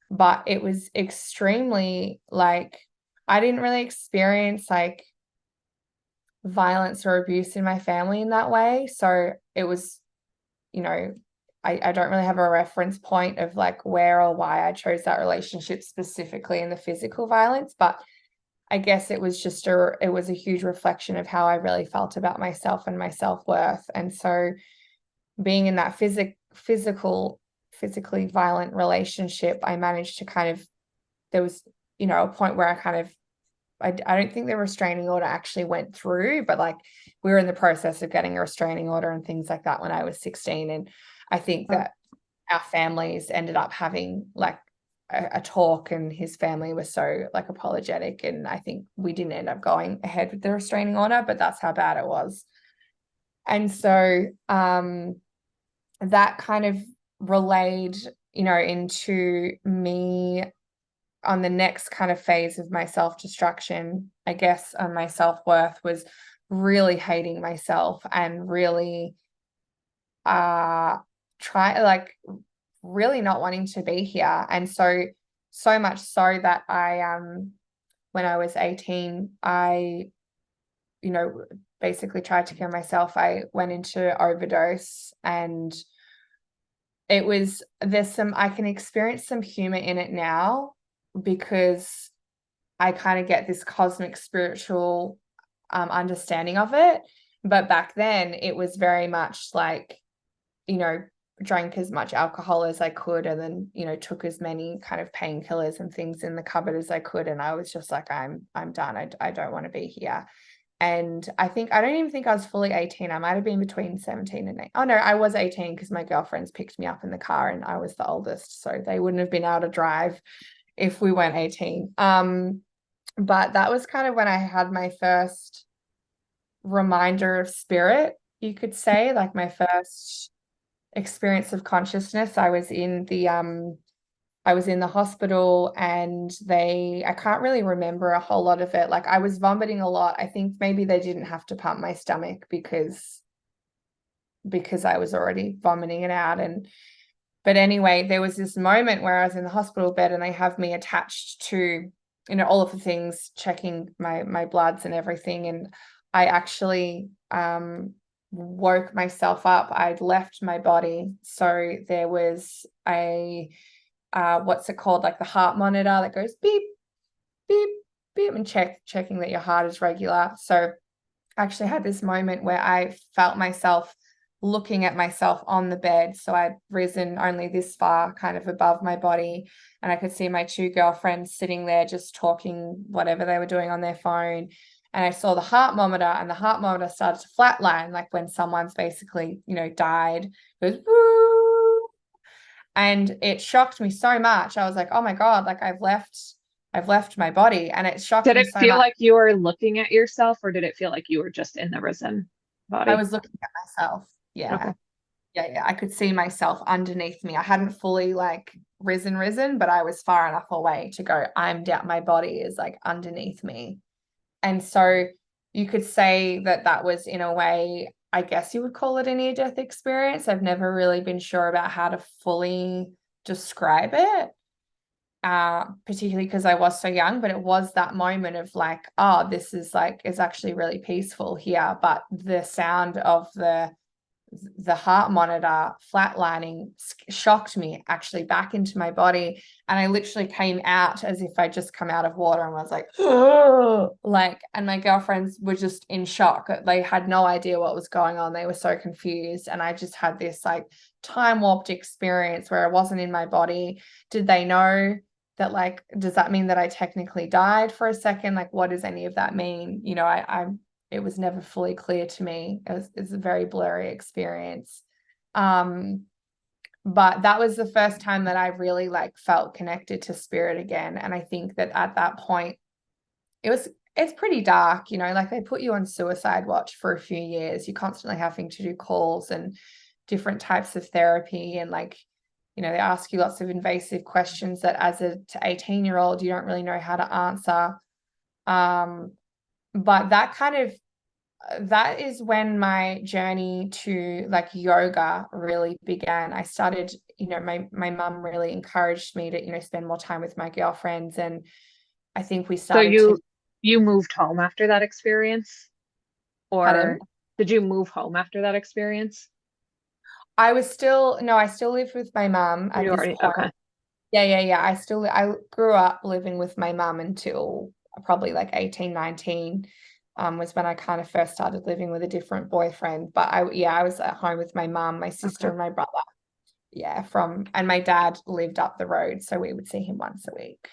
S2: But it was extremely, like, I didn't really experience like violence or abuse in my family in that way. So it was, I don't really have a reference point of like where or why I chose that relationship specifically in the physical violence, but I guess it was a huge reflection of how I really felt about myself and my self-worth. And so being in that physically violent relationship, I managed to there was, a point where I don't think the restraining order actually went through, but like we were in the process of getting a restraining order and things like that when I was 16. And I think that our families ended up having like a talk, and his family was so like apologetic, and I think we didn't end up going ahead with the restraining order, but that's how bad it was. And so that kind of relayed, into me on the next kind of phase of my self-destruction, I guess, on my self-worth, was really hating myself and really really not wanting to be here. And so much so that I when I was 18, I basically tried to kill myself. I went into overdose, and I can experience some humor in it now because I kind of get this cosmic spiritual understanding of it. But back then it was very much like, drank as much alcohol as I could, and then, took as many kind of painkillers and things in the cupboard as I could. And I was just like, I'm done. I don't want to be here. And I don't even think I was fully 18. I might have been between 17 and 8. Oh no, I was 18 because my girlfriends picked me up in the car and I was the oldest. So they wouldn't have been able to drive if we weren't 18. But that was kind of when I had my first reminder of spirit, you could say, like my first experience of consciousness. I was in the hospital, and I can't really remember a whole lot of it. Like I was vomiting a lot. I think maybe they didn't have to pump my stomach because I was already vomiting it out. But anyway, there was this moment where I was in the hospital bed and they have me attached to, all of the things, checking my bloods and everything. And I actually woke myself up. I'd left my body. So there was a what's it called, like the heart monitor that goes beep, beep, beep, and checking that your heart is regular. So I actually had this moment where I felt myself looking at myself on the bed. So I'd risen only this far kind of above my body, and I could see my 2 girlfriends sitting there just talking whatever they were doing on their phone. And I saw the heart monitor, and the heart monitor started to flatline, like when someone's basically, died. It goes, woo! And it shocked me so much. I was like, oh my God, like I've left my body. And it shocked
S1: Did
S2: me
S1: it
S2: so
S1: feel
S2: much.
S1: like you were looking at yourself, or did it feel like you were just in the risen
S2: I
S1: body?
S2: was looking at myself.
S1: Okay.
S2: Yeah. Yeah. I could see myself underneath me. I hadn't fully like risen, but I was far enough away to go, I'm down. My body is like underneath me. And so you could say that was, in a way, I guess you would call it a near-death experience. I've never really been sure about how to fully describe it, particularly because I was so young. But it was that moment of like, oh, this is actually really peaceful here. But the sound of the heart monitor flatlining shocked me actually back into my body, and I literally came out as if I just come out of water, and was like, oh, like, and my girlfriends were just in shock. They had no idea what was going on. They were so confused, and I just had this like time warped experience where I wasn't in my body. Did they know that, like, does that mean that I technically died for a second? Like, what does any of that mean? it was never fully clear to me. It's a very blurry experience. But that was the first time that I really like felt connected to spirit again. And I think that at that point, it's pretty dark, you know, like they put you on suicide watch for a few years. You're constantly having to do calls and different types of therapy. And like, you know, they ask you lots of invasive questions that as a 18-year-old, you don't really know how to answer. But that is when my journey to like yoga really began. I started, you know, my mum really encouraged me to, you know, spend more time with my girlfriends. And I think we
S1: So
S2: started to,
S1: you moved home after that experience,
S2: pardon?
S1: or did you move home after that experience?
S2: I still live with my mum at
S1: You
S2: this
S1: already
S2: point.
S1: okay.
S2: Yeah. I grew up living with my mum until probably like 18, 19, was when I kind of first started living with a different boyfriend. But I was at home with my mum, my sister,
S1: Okay.
S2: and my brother. Yeah, and my dad lived up the road, so we would see him once a week.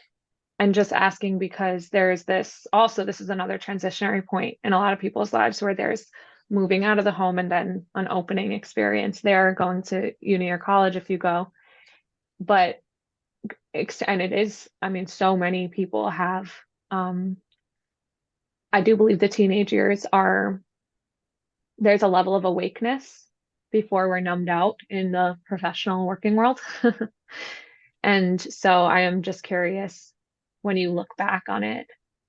S1: And just asking because there's this is another transitionary point in a lot of people's lives where there's moving out of the home and then an opening experience there, going to uni or college if you go. But and it is, I mean, so many people have, um, I do believe the teenage years are, there's a level of awakeness before we're numbed out in the professional working world. And so I am just curious when you look back on it,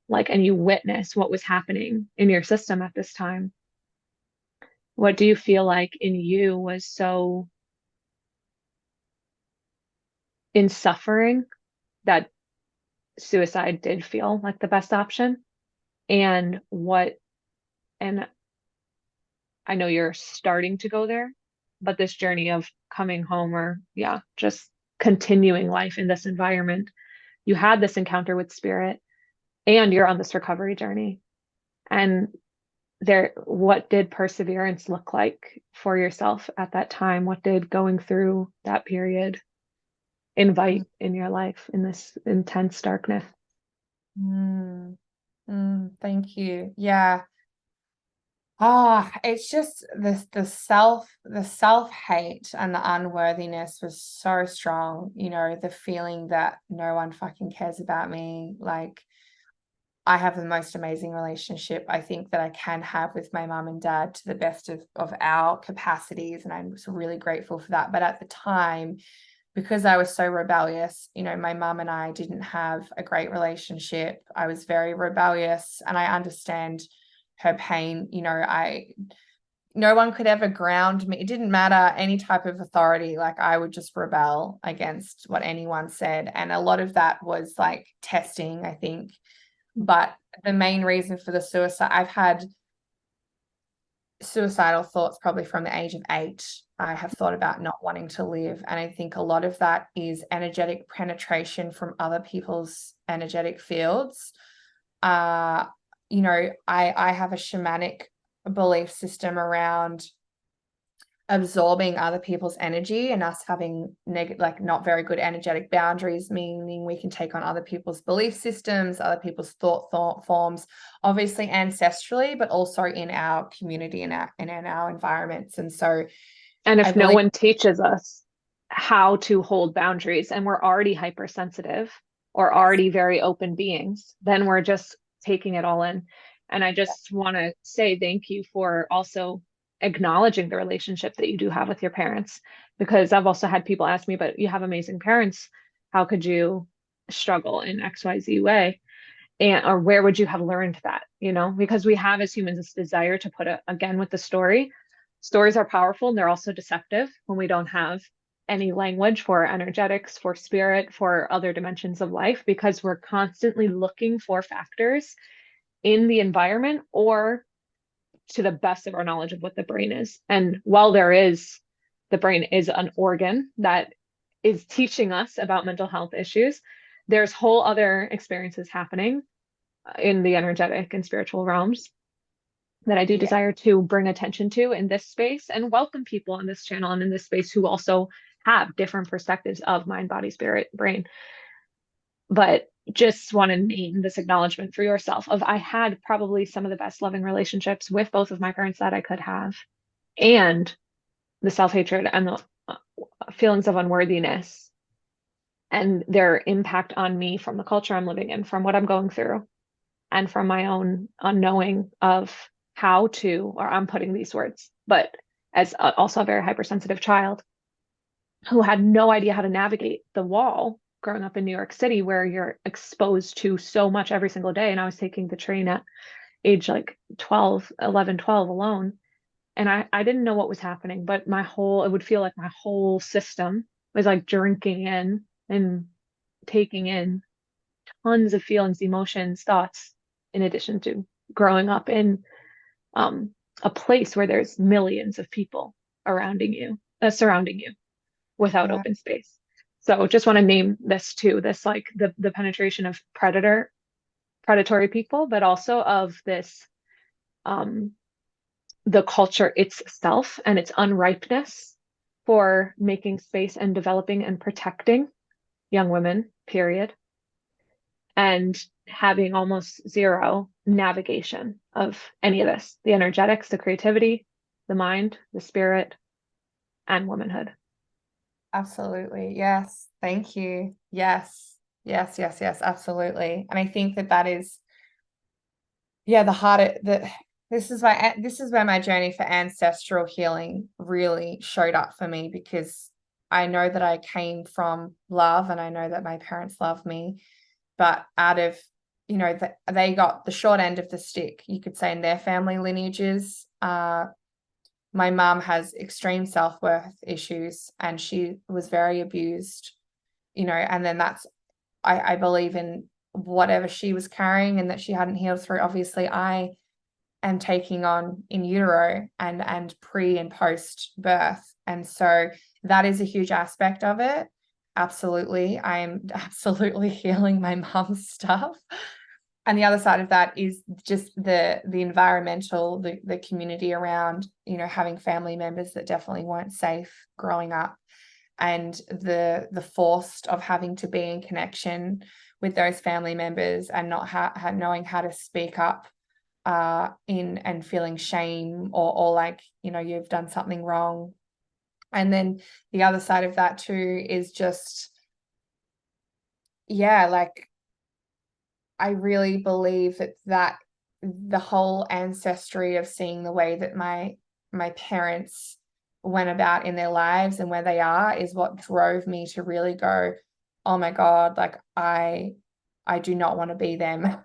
S1: like, and you witness what was happening in your system at this time, what do you feel like in you was so in suffering that suicide did feel like the best option? And and I know you're starting to go there, but this journey of coming home or, yeah, just continuing life in this environment, you had this encounter with spirit and you're on this recovery journey. And what did perseverance look like for yourself at that time? What did going through that period invite in your life in this intense darkness?
S2: Mm, thank you. Yeah. Ah, it's just the self-hate and the unworthiness was so strong, you know, the feeling that no one fucking cares about me. Like I have the most amazing relationship I think that I can have with my mum and dad to the best of our capacities. And I'm just really grateful for that. But at the time, because I was so rebellious, you know, my mum and I didn't have a great relationship. I was very rebellious and I understand her pain. You know, no one could ever ground me. It didn't matter any type of authority. Like I would just rebel against what anyone said. And a lot of that was like testing, I think. But the main reason for the suicide, I've had suicidal thoughts probably from the age of 8. I have thought about not wanting to live. And I think a lot of that is energetic penetration from other people's energetic fields. You know, I have a shamanic belief system around absorbing other people's energy and us having like not very good energetic boundaries, meaning we can take on other people's belief systems, other people's thought forms, obviously ancestrally, but also in our community and in our environments. And so
S1: And
S2: I
S1: if no
S2: believe,
S1: one teaches us how to hold boundaries and we're already hypersensitive or
S2: yes,
S1: already very open beings, then we're just taking it all in. And I just want to say thank you for also acknowledging the relationship that you do have with your parents, because I've also had people ask me, but you have amazing parents. How could you struggle in XYZ way? And or where would you have learned that, because we have as humans this desire to put again with the stories are powerful and they're also deceptive when we don't have any language for energetics, for spirit, for other dimensions of life, because we're constantly looking for factors in the environment or to the best of our knowledge of what the brain is. And while the brain is an organ that is teaching us about mental health issues, there's whole other experiences happening in the energetic and spiritual realms that I do
S2: yeah,
S1: desire to bring attention to in this space and welcome people on this channel and in this space who also have different perspectives of mind, body, spirit, brain. But just want to name this acknowledgement for yourself of I had probably some of the best loving relationships with both of my parents that I could have, and the self-hatred and the feelings of unworthiness and their impact on me from the culture I'm living in, from what I'm going through, and from my own unknowing of how to, or I'm putting these words, but as also a very hypersensitive child who had no idea how to navigate the wall growing up in New York City, where you're exposed to so much every single day. And I was taking the train at age like 12, 11, 12 alone. And I didn't know what was happening, but it would feel like my whole system was like drinking in and taking in tons of feelings, emotions, thoughts, in addition to growing up in um, a place where there's millions of people surrounding you without
S2: Yeah,
S1: open space. So just want to name this too, this like the penetration of predatory people, but also of this um, the culture itself and its unripeness for making space and developing and protecting young women, period, and having almost zero navigation of any of this, the energetics, the creativity, the mind, the spirit, and womanhood.
S2: absolutely. Yes. Thank you. Yes. Yes, yes, yes, absolutely. And I think that that is, yeah, the harder that this is where my journey for ancestral healing really showed up for me, because I know that I came from love and I know that my parents love me, but out of, they got the short end of the stick, you could say, in their family lineages. My mom has extreme self-worth issues and she was very abused, and then I believe in whatever she was carrying and that she hadn't healed through. Obviously, I am taking on in utero and pre and post birth. And so that is a huge aspect of it. Absolutely. I am absolutely healing my mom's stuff. And the other side of that is just the environmental, the community around, having family members that definitely weren't safe growing up, and the forced of having to be in connection with those family members and not knowing how to speak up in and feeling shame, or like, you've done something wrong. And then the other side of that too is just, yeah, like, I really believe that the whole ancestry of seeing the way that my parents went about in their lives and where they are is what drove me to really go, oh my God, like I do not want to be them.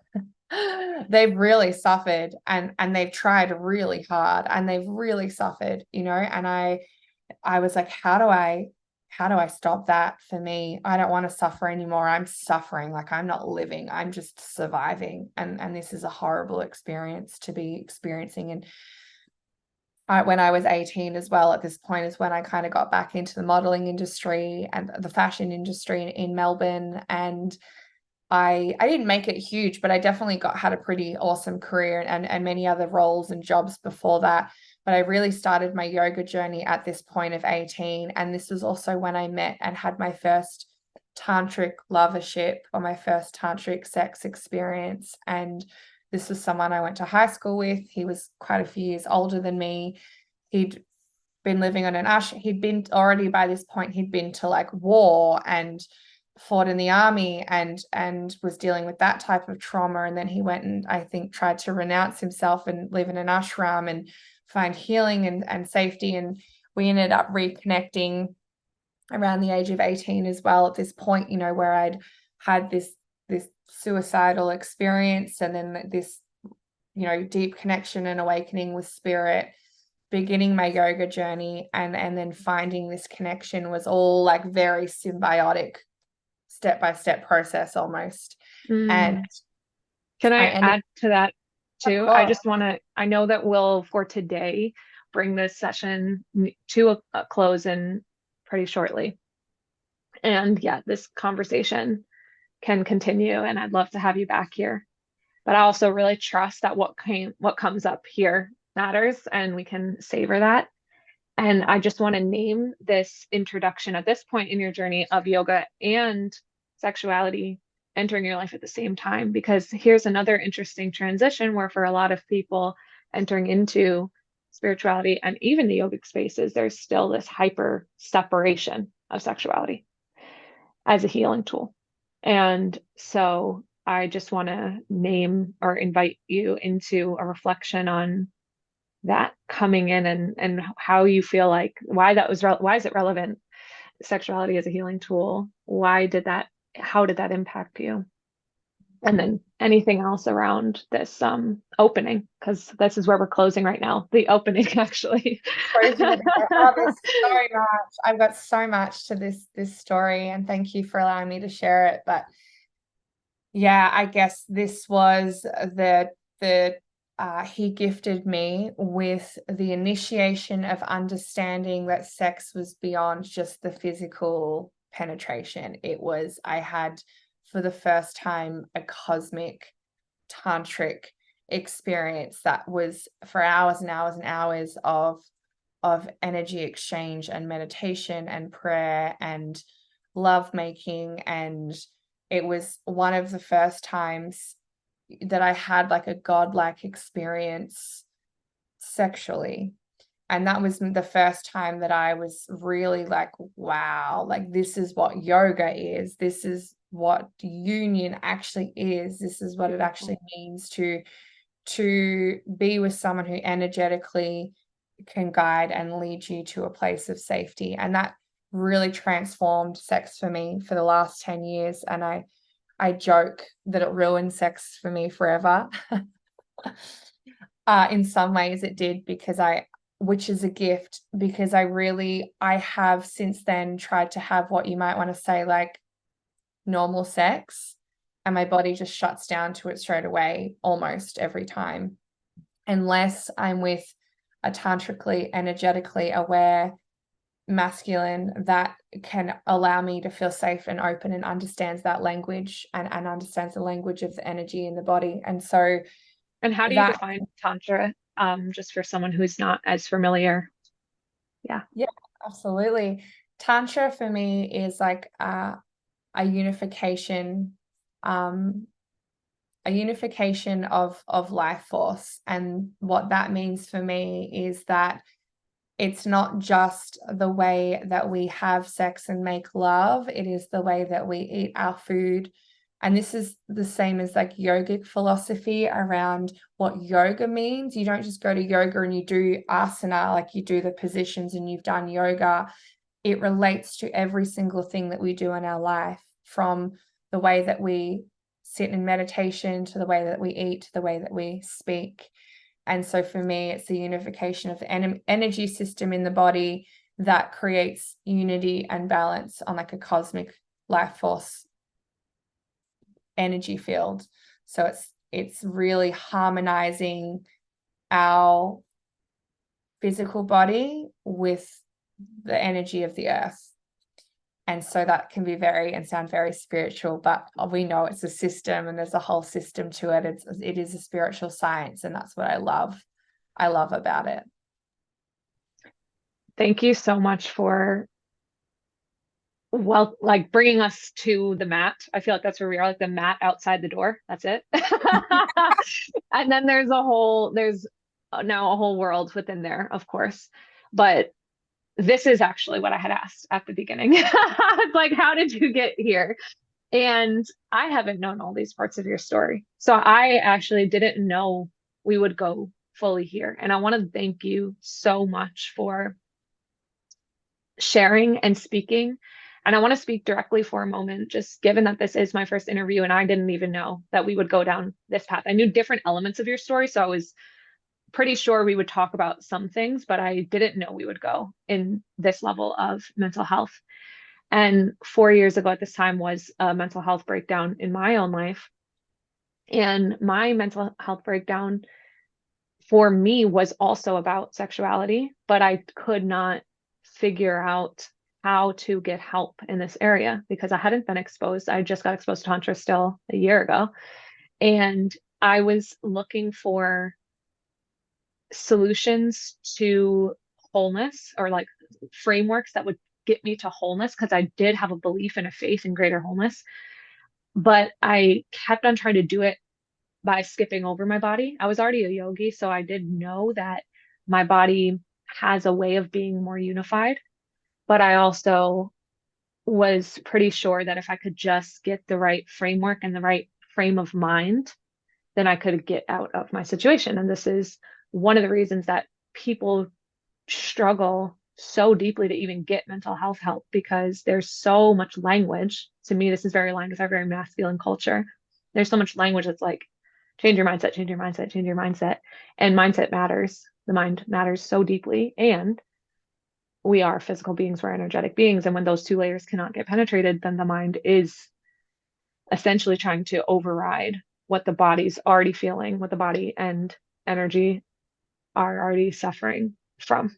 S2: They've really suffered and they've tried really hard and they've really suffered, and I was like, how do I stop that? For me, I don't want to suffer anymore. I'm suffering, like I'm not living, I'm just surviving. And this is a horrible experience to be experiencing. And when I was 18 as well, at this point is when I kind of got back into the modeling industry and the fashion industry in Melbourne. And I didn't make it huge, but I definitely had a pretty awesome career and many other roles and jobs before that. But I really started my yoga journey at this point of 18. And this was also when I met and had my first tantric lovership, or my first tantric sex experience. And this was someone I went to high school with. He was quite a few years older than me. He'd been living on an ashram. He'd been already, by this point, he'd been to like war and fought in the army and was dealing with that type of trauma. And then he went and, I think, tried to renounce himself and live in an ashram and find healing and safety. And we ended up reconnecting around the age of 18 as well, at this point, where I'd had this suicidal experience, and then this, deep connection and awakening with spirit, beginning my yoga journey, and then finding this connection was all like very symbiotic, step-by-step process almost. And
S1: Mm. Can
S2: I
S1: I
S2: ended,
S1: add to that
S2: of
S1: too?
S2: course,
S1: I know that we'll, for today, bring this session to a close in pretty shortly. And yeah, this conversation can continue, and I'd love to have you back here. But I also really trust that what comes up here matters, and we can savor that. And I just want to name this introduction at this point in your journey of yoga and sexuality entering your life at the same time. Because here's another interesting transition where for a lot of people entering into spirituality and even the yogic spaces, there's still this hyper separation of sexuality as a healing tool. And so I just want to name or invite you into a reflection on that coming in, and how you feel like why that was why is it relevant, sexuality as a healing tool, why did that, how did that impact you, and then anything else around this opening, because this is where we're closing right now, the opening actually.
S2: Oh, there's so much. I've got so much to this story, and thank you for allowing me to share it. But yeah, I guess this was the he gifted me with the initiation of understanding that sex was beyond just the physical penetration. I had for the first time a cosmic tantric experience that was for hours and hours and hours of energy exchange and meditation and prayer and love making. And it was one of the first times that I had like a godlike experience sexually. And that was the first time that I was really like, wow, like this is what yoga is. This is what union actually is. This is what it actually means to be with someone who energetically can guide and lead you to a place of safety. And that really transformed sex for me for the last 10 years. And I joke that it ruined sex for me forever. In some ways it did, which is a gift, because I have since then tried to have what you might want to say like normal sex, and my body just shuts down to it straight away almost every time, unless I'm with a tantrically, energetically aware masculine that can allow me to feel safe and open and understands that language and understands the language of the energy in the body. And so
S1: And how do you
S2: that,
S1: define Tantra, just for someone who's not as familiar? Yeah.
S2: yeah, absolutely. Tantra for me is like a unification, um, of life force. And what that means for me is that it's not just the way that we have sex and make love, it is the way that we eat our food. And this is the same as like yogic philosophy around what yoga means. You don't just go to yoga and you do asana, like you do the positions and you've done yoga. It relates to every single thing that we do in our life, from the way that we sit in meditation to the way that we eat to the way that we speak. And so for me, it's the unification of the energy system in the body that creates unity and balance on like a cosmic life force energy field. So it's really harmonizing our physical body with the energy of the earth. And so that can be sound very spiritual, but we know it's a system and there's a whole system to it. It is a spiritual science, and that's what I love. I love about it.
S1: Thank you so much for, well, like bringing us to the mat. I feel like that's where we are, like the mat outside the door. That's it. And then there's now a whole world within there, of course. But this is actually what I had asked at the beginning. It's like, how did you get here? And I haven't known all these parts of your story. So I actually didn't know we would go fully here. And I want to thank you so much for sharing and speaking. And I want to speak directly for a moment, just given that this is my first interview and I didn't even know that we would go down this path. I knew different elements of your story, so I was pretty sure we would talk about some things, but I didn't know we would go in this level of mental health. And 4 years ago at this time was a mental health breakdown in my own life. And my mental health breakdown for me was also about sexuality, but I could not figure out how to get help in this area because I hadn't been exposed. I just got exposed to Tantra still a year ago. And I was looking for solutions to wholeness, or like frameworks that would get me to wholeness, because I did have a belief and a faith in greater wholeness. but I kept on trying to do it by skipping over my body. I was already a yogi, so I did know that my body has a way of being more unified, but I also was pretty sure that if I could just get the right framework and the right frame of mind, then I could get out of my situation. And this is one of the reasons that people struggle so deeply to even get mental health help because there's so much language. To me, this is very aligned with our very masculine culture. There's so much language that's like, change your mindset, change your mindset, change your mindset. And mindset matters. The mind matters so deeply. And we are physical beings, we're energetic beings. And when those two layers cannot get penetrated, then the mind is essentially trying to override what the body's already feeling, what the body and energy are already suffering from.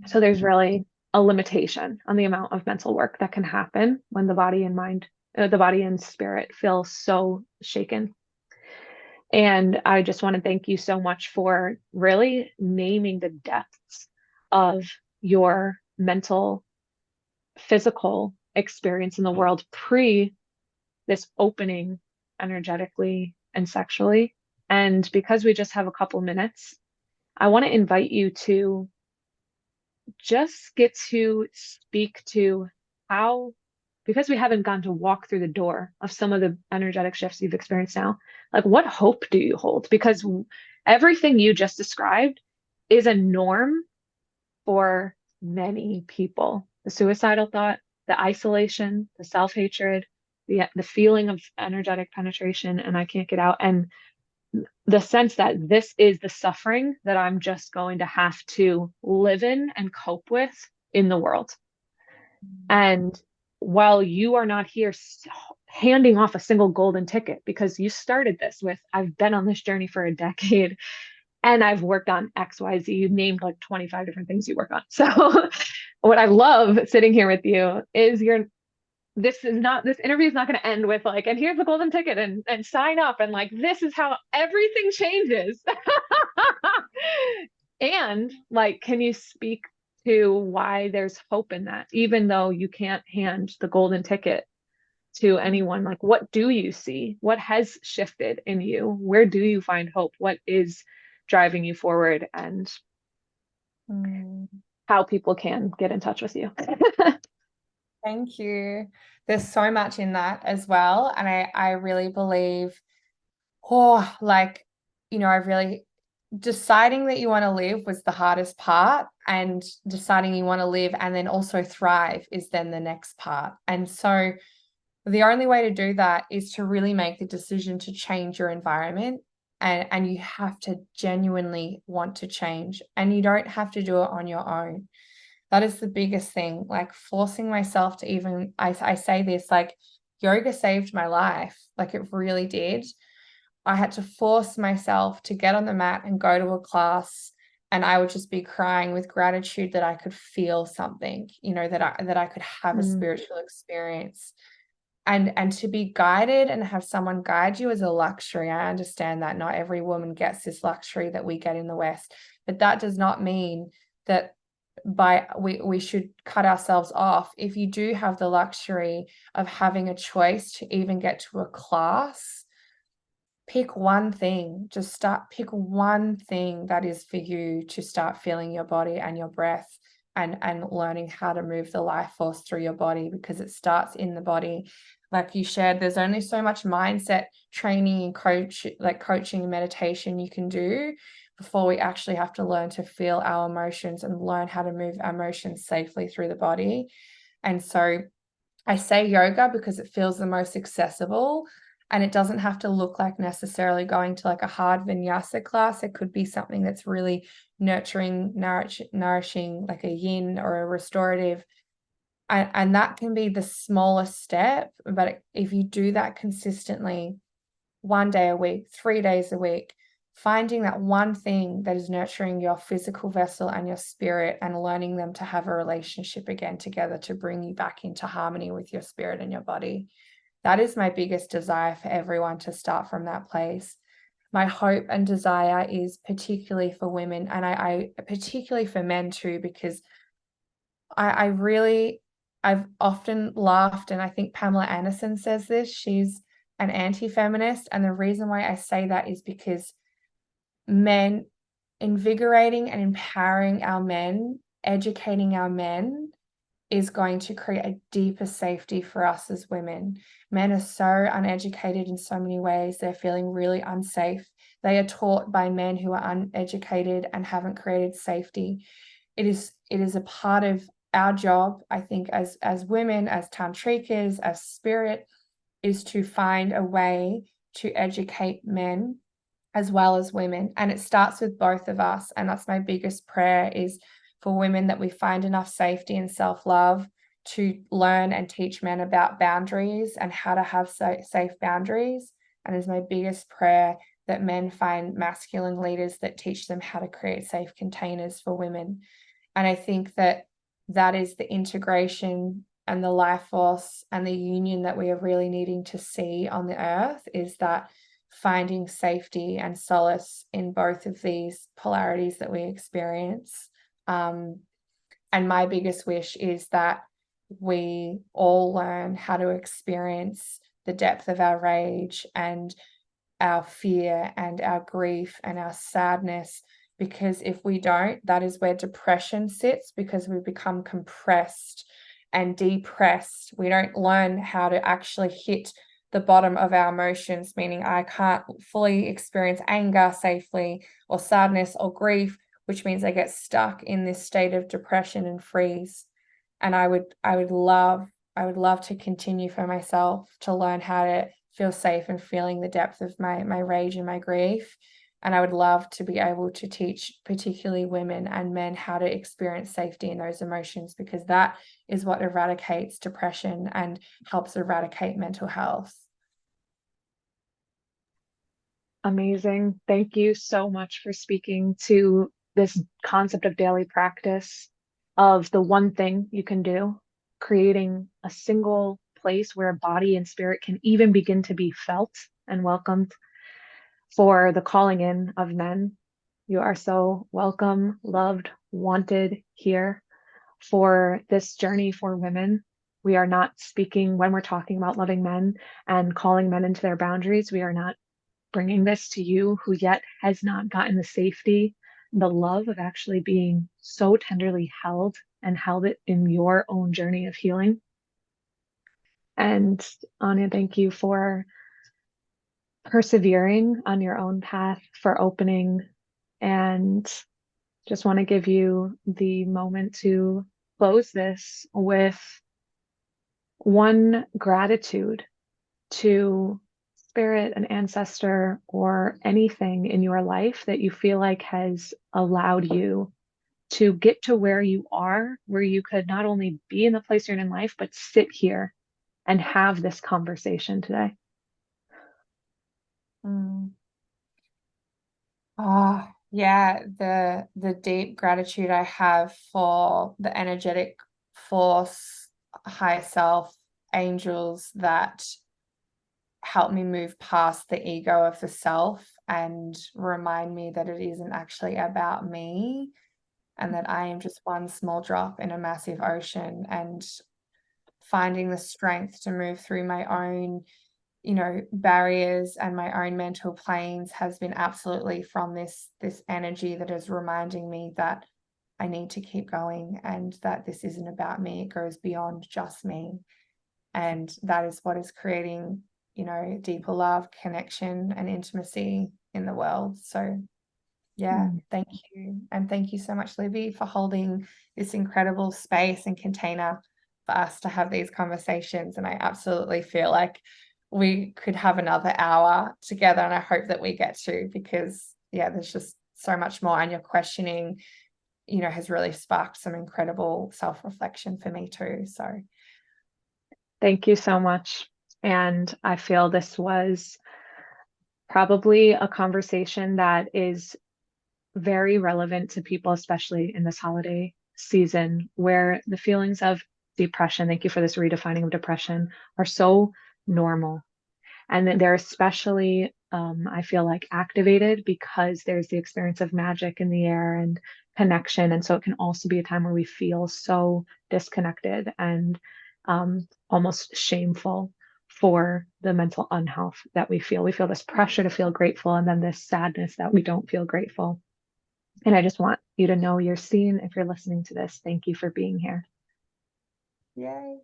S1: So there's really a limitation on the amount of mental work that can happen when the body and mind, the body and spirit feel so shaken. And I just want to thank you so much for really naming the depths of your mental, physical experience in the world pre this opening energetically and sexually. And because we just have a couple minutes, I want to invite you to just get to speak to how, because we haven't gone to walk through the door of some of the energetic shifts you've experienced now, like what hope do you hold? Because everything you just described is a norm for many people. The suicidal thought, the isolation, the self-hatred, the feeling of energetic penetration, and I can't get out. And the sense that this is the suffering that I'm just going to have to live in and cope with in the world. And while you are not here handing off a single golden ticket, because you started this with, I've been on this journey for a decade and I've worked on XYZ. You named like 25 different things you work on. So, what I love sitting here with you is this interview is not going to end with like, and here's the golden ticket and sign up. And like, this is how everything changes. And like, can you speak to why there's hope in that, even though you can't hand the golden ticket to anyone? Like, what do you see? What has shifted in you? Where do you find hope? What is driving you forward, and
S2: Mm.
S1: how people can get in touch with you?
S2: Thank you. There's so much in that as well. And I really believe, like, I really deciding that you want to live was the hardest part, and deciding you want to live and then also thrive is then the next part. And so the only way to do that is to really make the decision to change your environment. And you have to genuinely want to change, and you don't have to do it on your own. That is the biggest thing, like forcing myself to even, I say this, like yoga saved my life. Like it really did. I had to force myself to get on the mat and go to a class, and I would just be crying with gratitude that I could feel something, that I could have a
S1: Mm,
S2: spiritual experience. And to be guided and have someone guide you is a luxury. I understand that not every woman gets this luxury that we get in the West, but that does not mean that we should cut ourselves off. If you do have the luxury of having a choice to even get to a class, pick one thing. Pick one thing that is for you to start feeling your body and your breath, and learning how to move the life force through your body, because it starts in the body. Like you shared, there's only so much mindset training and coaching and meditation you can do before we actually have to learn to feel our emotions and learn how to move our emotions safely through the body. And so I say yoga because it feels the most accessible, and it doesn't have to look like necessarily going to like a hard vinyasa class. It could be something that's really nurturing, nourishing, like a yin or a restorative. And that can be the smallest step. But if you do that consistently, 1 day a week, 3 days a week, finding that one thing that is nurturing your physical vessel and your spirit, and learning them to have a relationship again together to bring you back into harmony with your spirit and your body. That is my biggest desire for everyone, to start from that place. My hope and desire is particularly for women, and I particularly for men too, because I really I've often laughed, and I think Pamela Anderson says this. She's an anti-feminist, and the reason why I say that is because men, invigorating and empowering our men, educating our men is going to create a deeper safety for us as women. Men are so uneducated in so many ways. They're feeling really unsafe. They are taught by men who are uneducated and haven't created safety. It is a part of our job, I think, as women, as tantrikas, as spirit, is to find a way to educate men as well as women. And it starts with both of us. And that's my biggest prayer, is for women that we find enough safety and self-love to learn and teach men about boundaries and how to have safe boundaries. And is my biggest prayer that men find masculine leaders that teach them how to create safe containers for women. And I think that that is the integration and the life force and the union that we are really needing to see on the earth, is that finding safety and solace in both of these polarities that we experience. And my biggest wish is that we all learn how to experience the depth of our rage and our fear and our grief and our sadness, because if we don't, that is where depression sits, because we become compressed and depressed. We don't learn how to actually hit the bottom of our emotions, meaning I can't fully experience anger safely, or sadness or grief, which means I get stuck in this state of depression and freeze. And I would love to continue for myself to learn how to feel safe and feeling the depth of my rage and my grief. And I would love to be able to teach particularly women and men how to experience safety in those emotions, because that is what eradicates depression and helps eradicate mental health.
S1: Amazing. Thank you so much for speaking to this concept of daily practice, of the one thing you can do, creating a single place where body and spirit can even begin to be felt and welcomed, for the calling in of men. You are so welcome, loved, wanted here for this journey for women. We are not speaking, when we're talking about loving men and calling men into their boundaries, we are not bringing this to you who yet has not gotten the safety, the love of actually being so tenderly held and held it in your own journey of healing. And Anja, thank you for persevering on your own path, for opening, and just want to give you the moment to close this with one gratitude to spirit, an ancestor, or anything in your life that you feel like has allowed you to get to where you are, where you could not only be in the place you're in life, but sit here and have this conversation today.
S2: Mm. Oh, yeah, the deep gratitude I have for the energetic force, higher self, angels that help me move past the ego of the self and remind me that it isn't actually about me, and that I am just one small drop in a massive ocean, and finding the strength to move through my own, barriers and my own mental planes has been absolutely from this energy that is reminding me that I need to keep going, and that this isn't about me. It goes beyond just me. And that is what is creating, deeper love, connection, and intimacy in the world. So yeah,
S1: Mm.
S2: thank you. And thank you so much, Libby, for holding this incredible space and container for us to have these conversations. And I absolutely feel like we could have another hour together. And I hope that we get to, because, yeah, there's just so much more. And your questioning, has really sparked some incredible self-reflection for me too. So
S1: Thank you so much. And I feel this was probably a conversation that is very relevant to people, especially in this holiday season, where the feelings of depression, thank you for this redefining of depression, are so normal. And that they're especially, I feel like, activated because there's the experience of magic in the air and connection. And so it can also be a time where we feel so disconnected and almost shameful for the mental unhealth that we feel. We feel this pressure to feel grateful and then this sadness that we don't feel grateful. And I just want you to know you're seen if you're listening to this. Thank you for being here.
S2: Yay.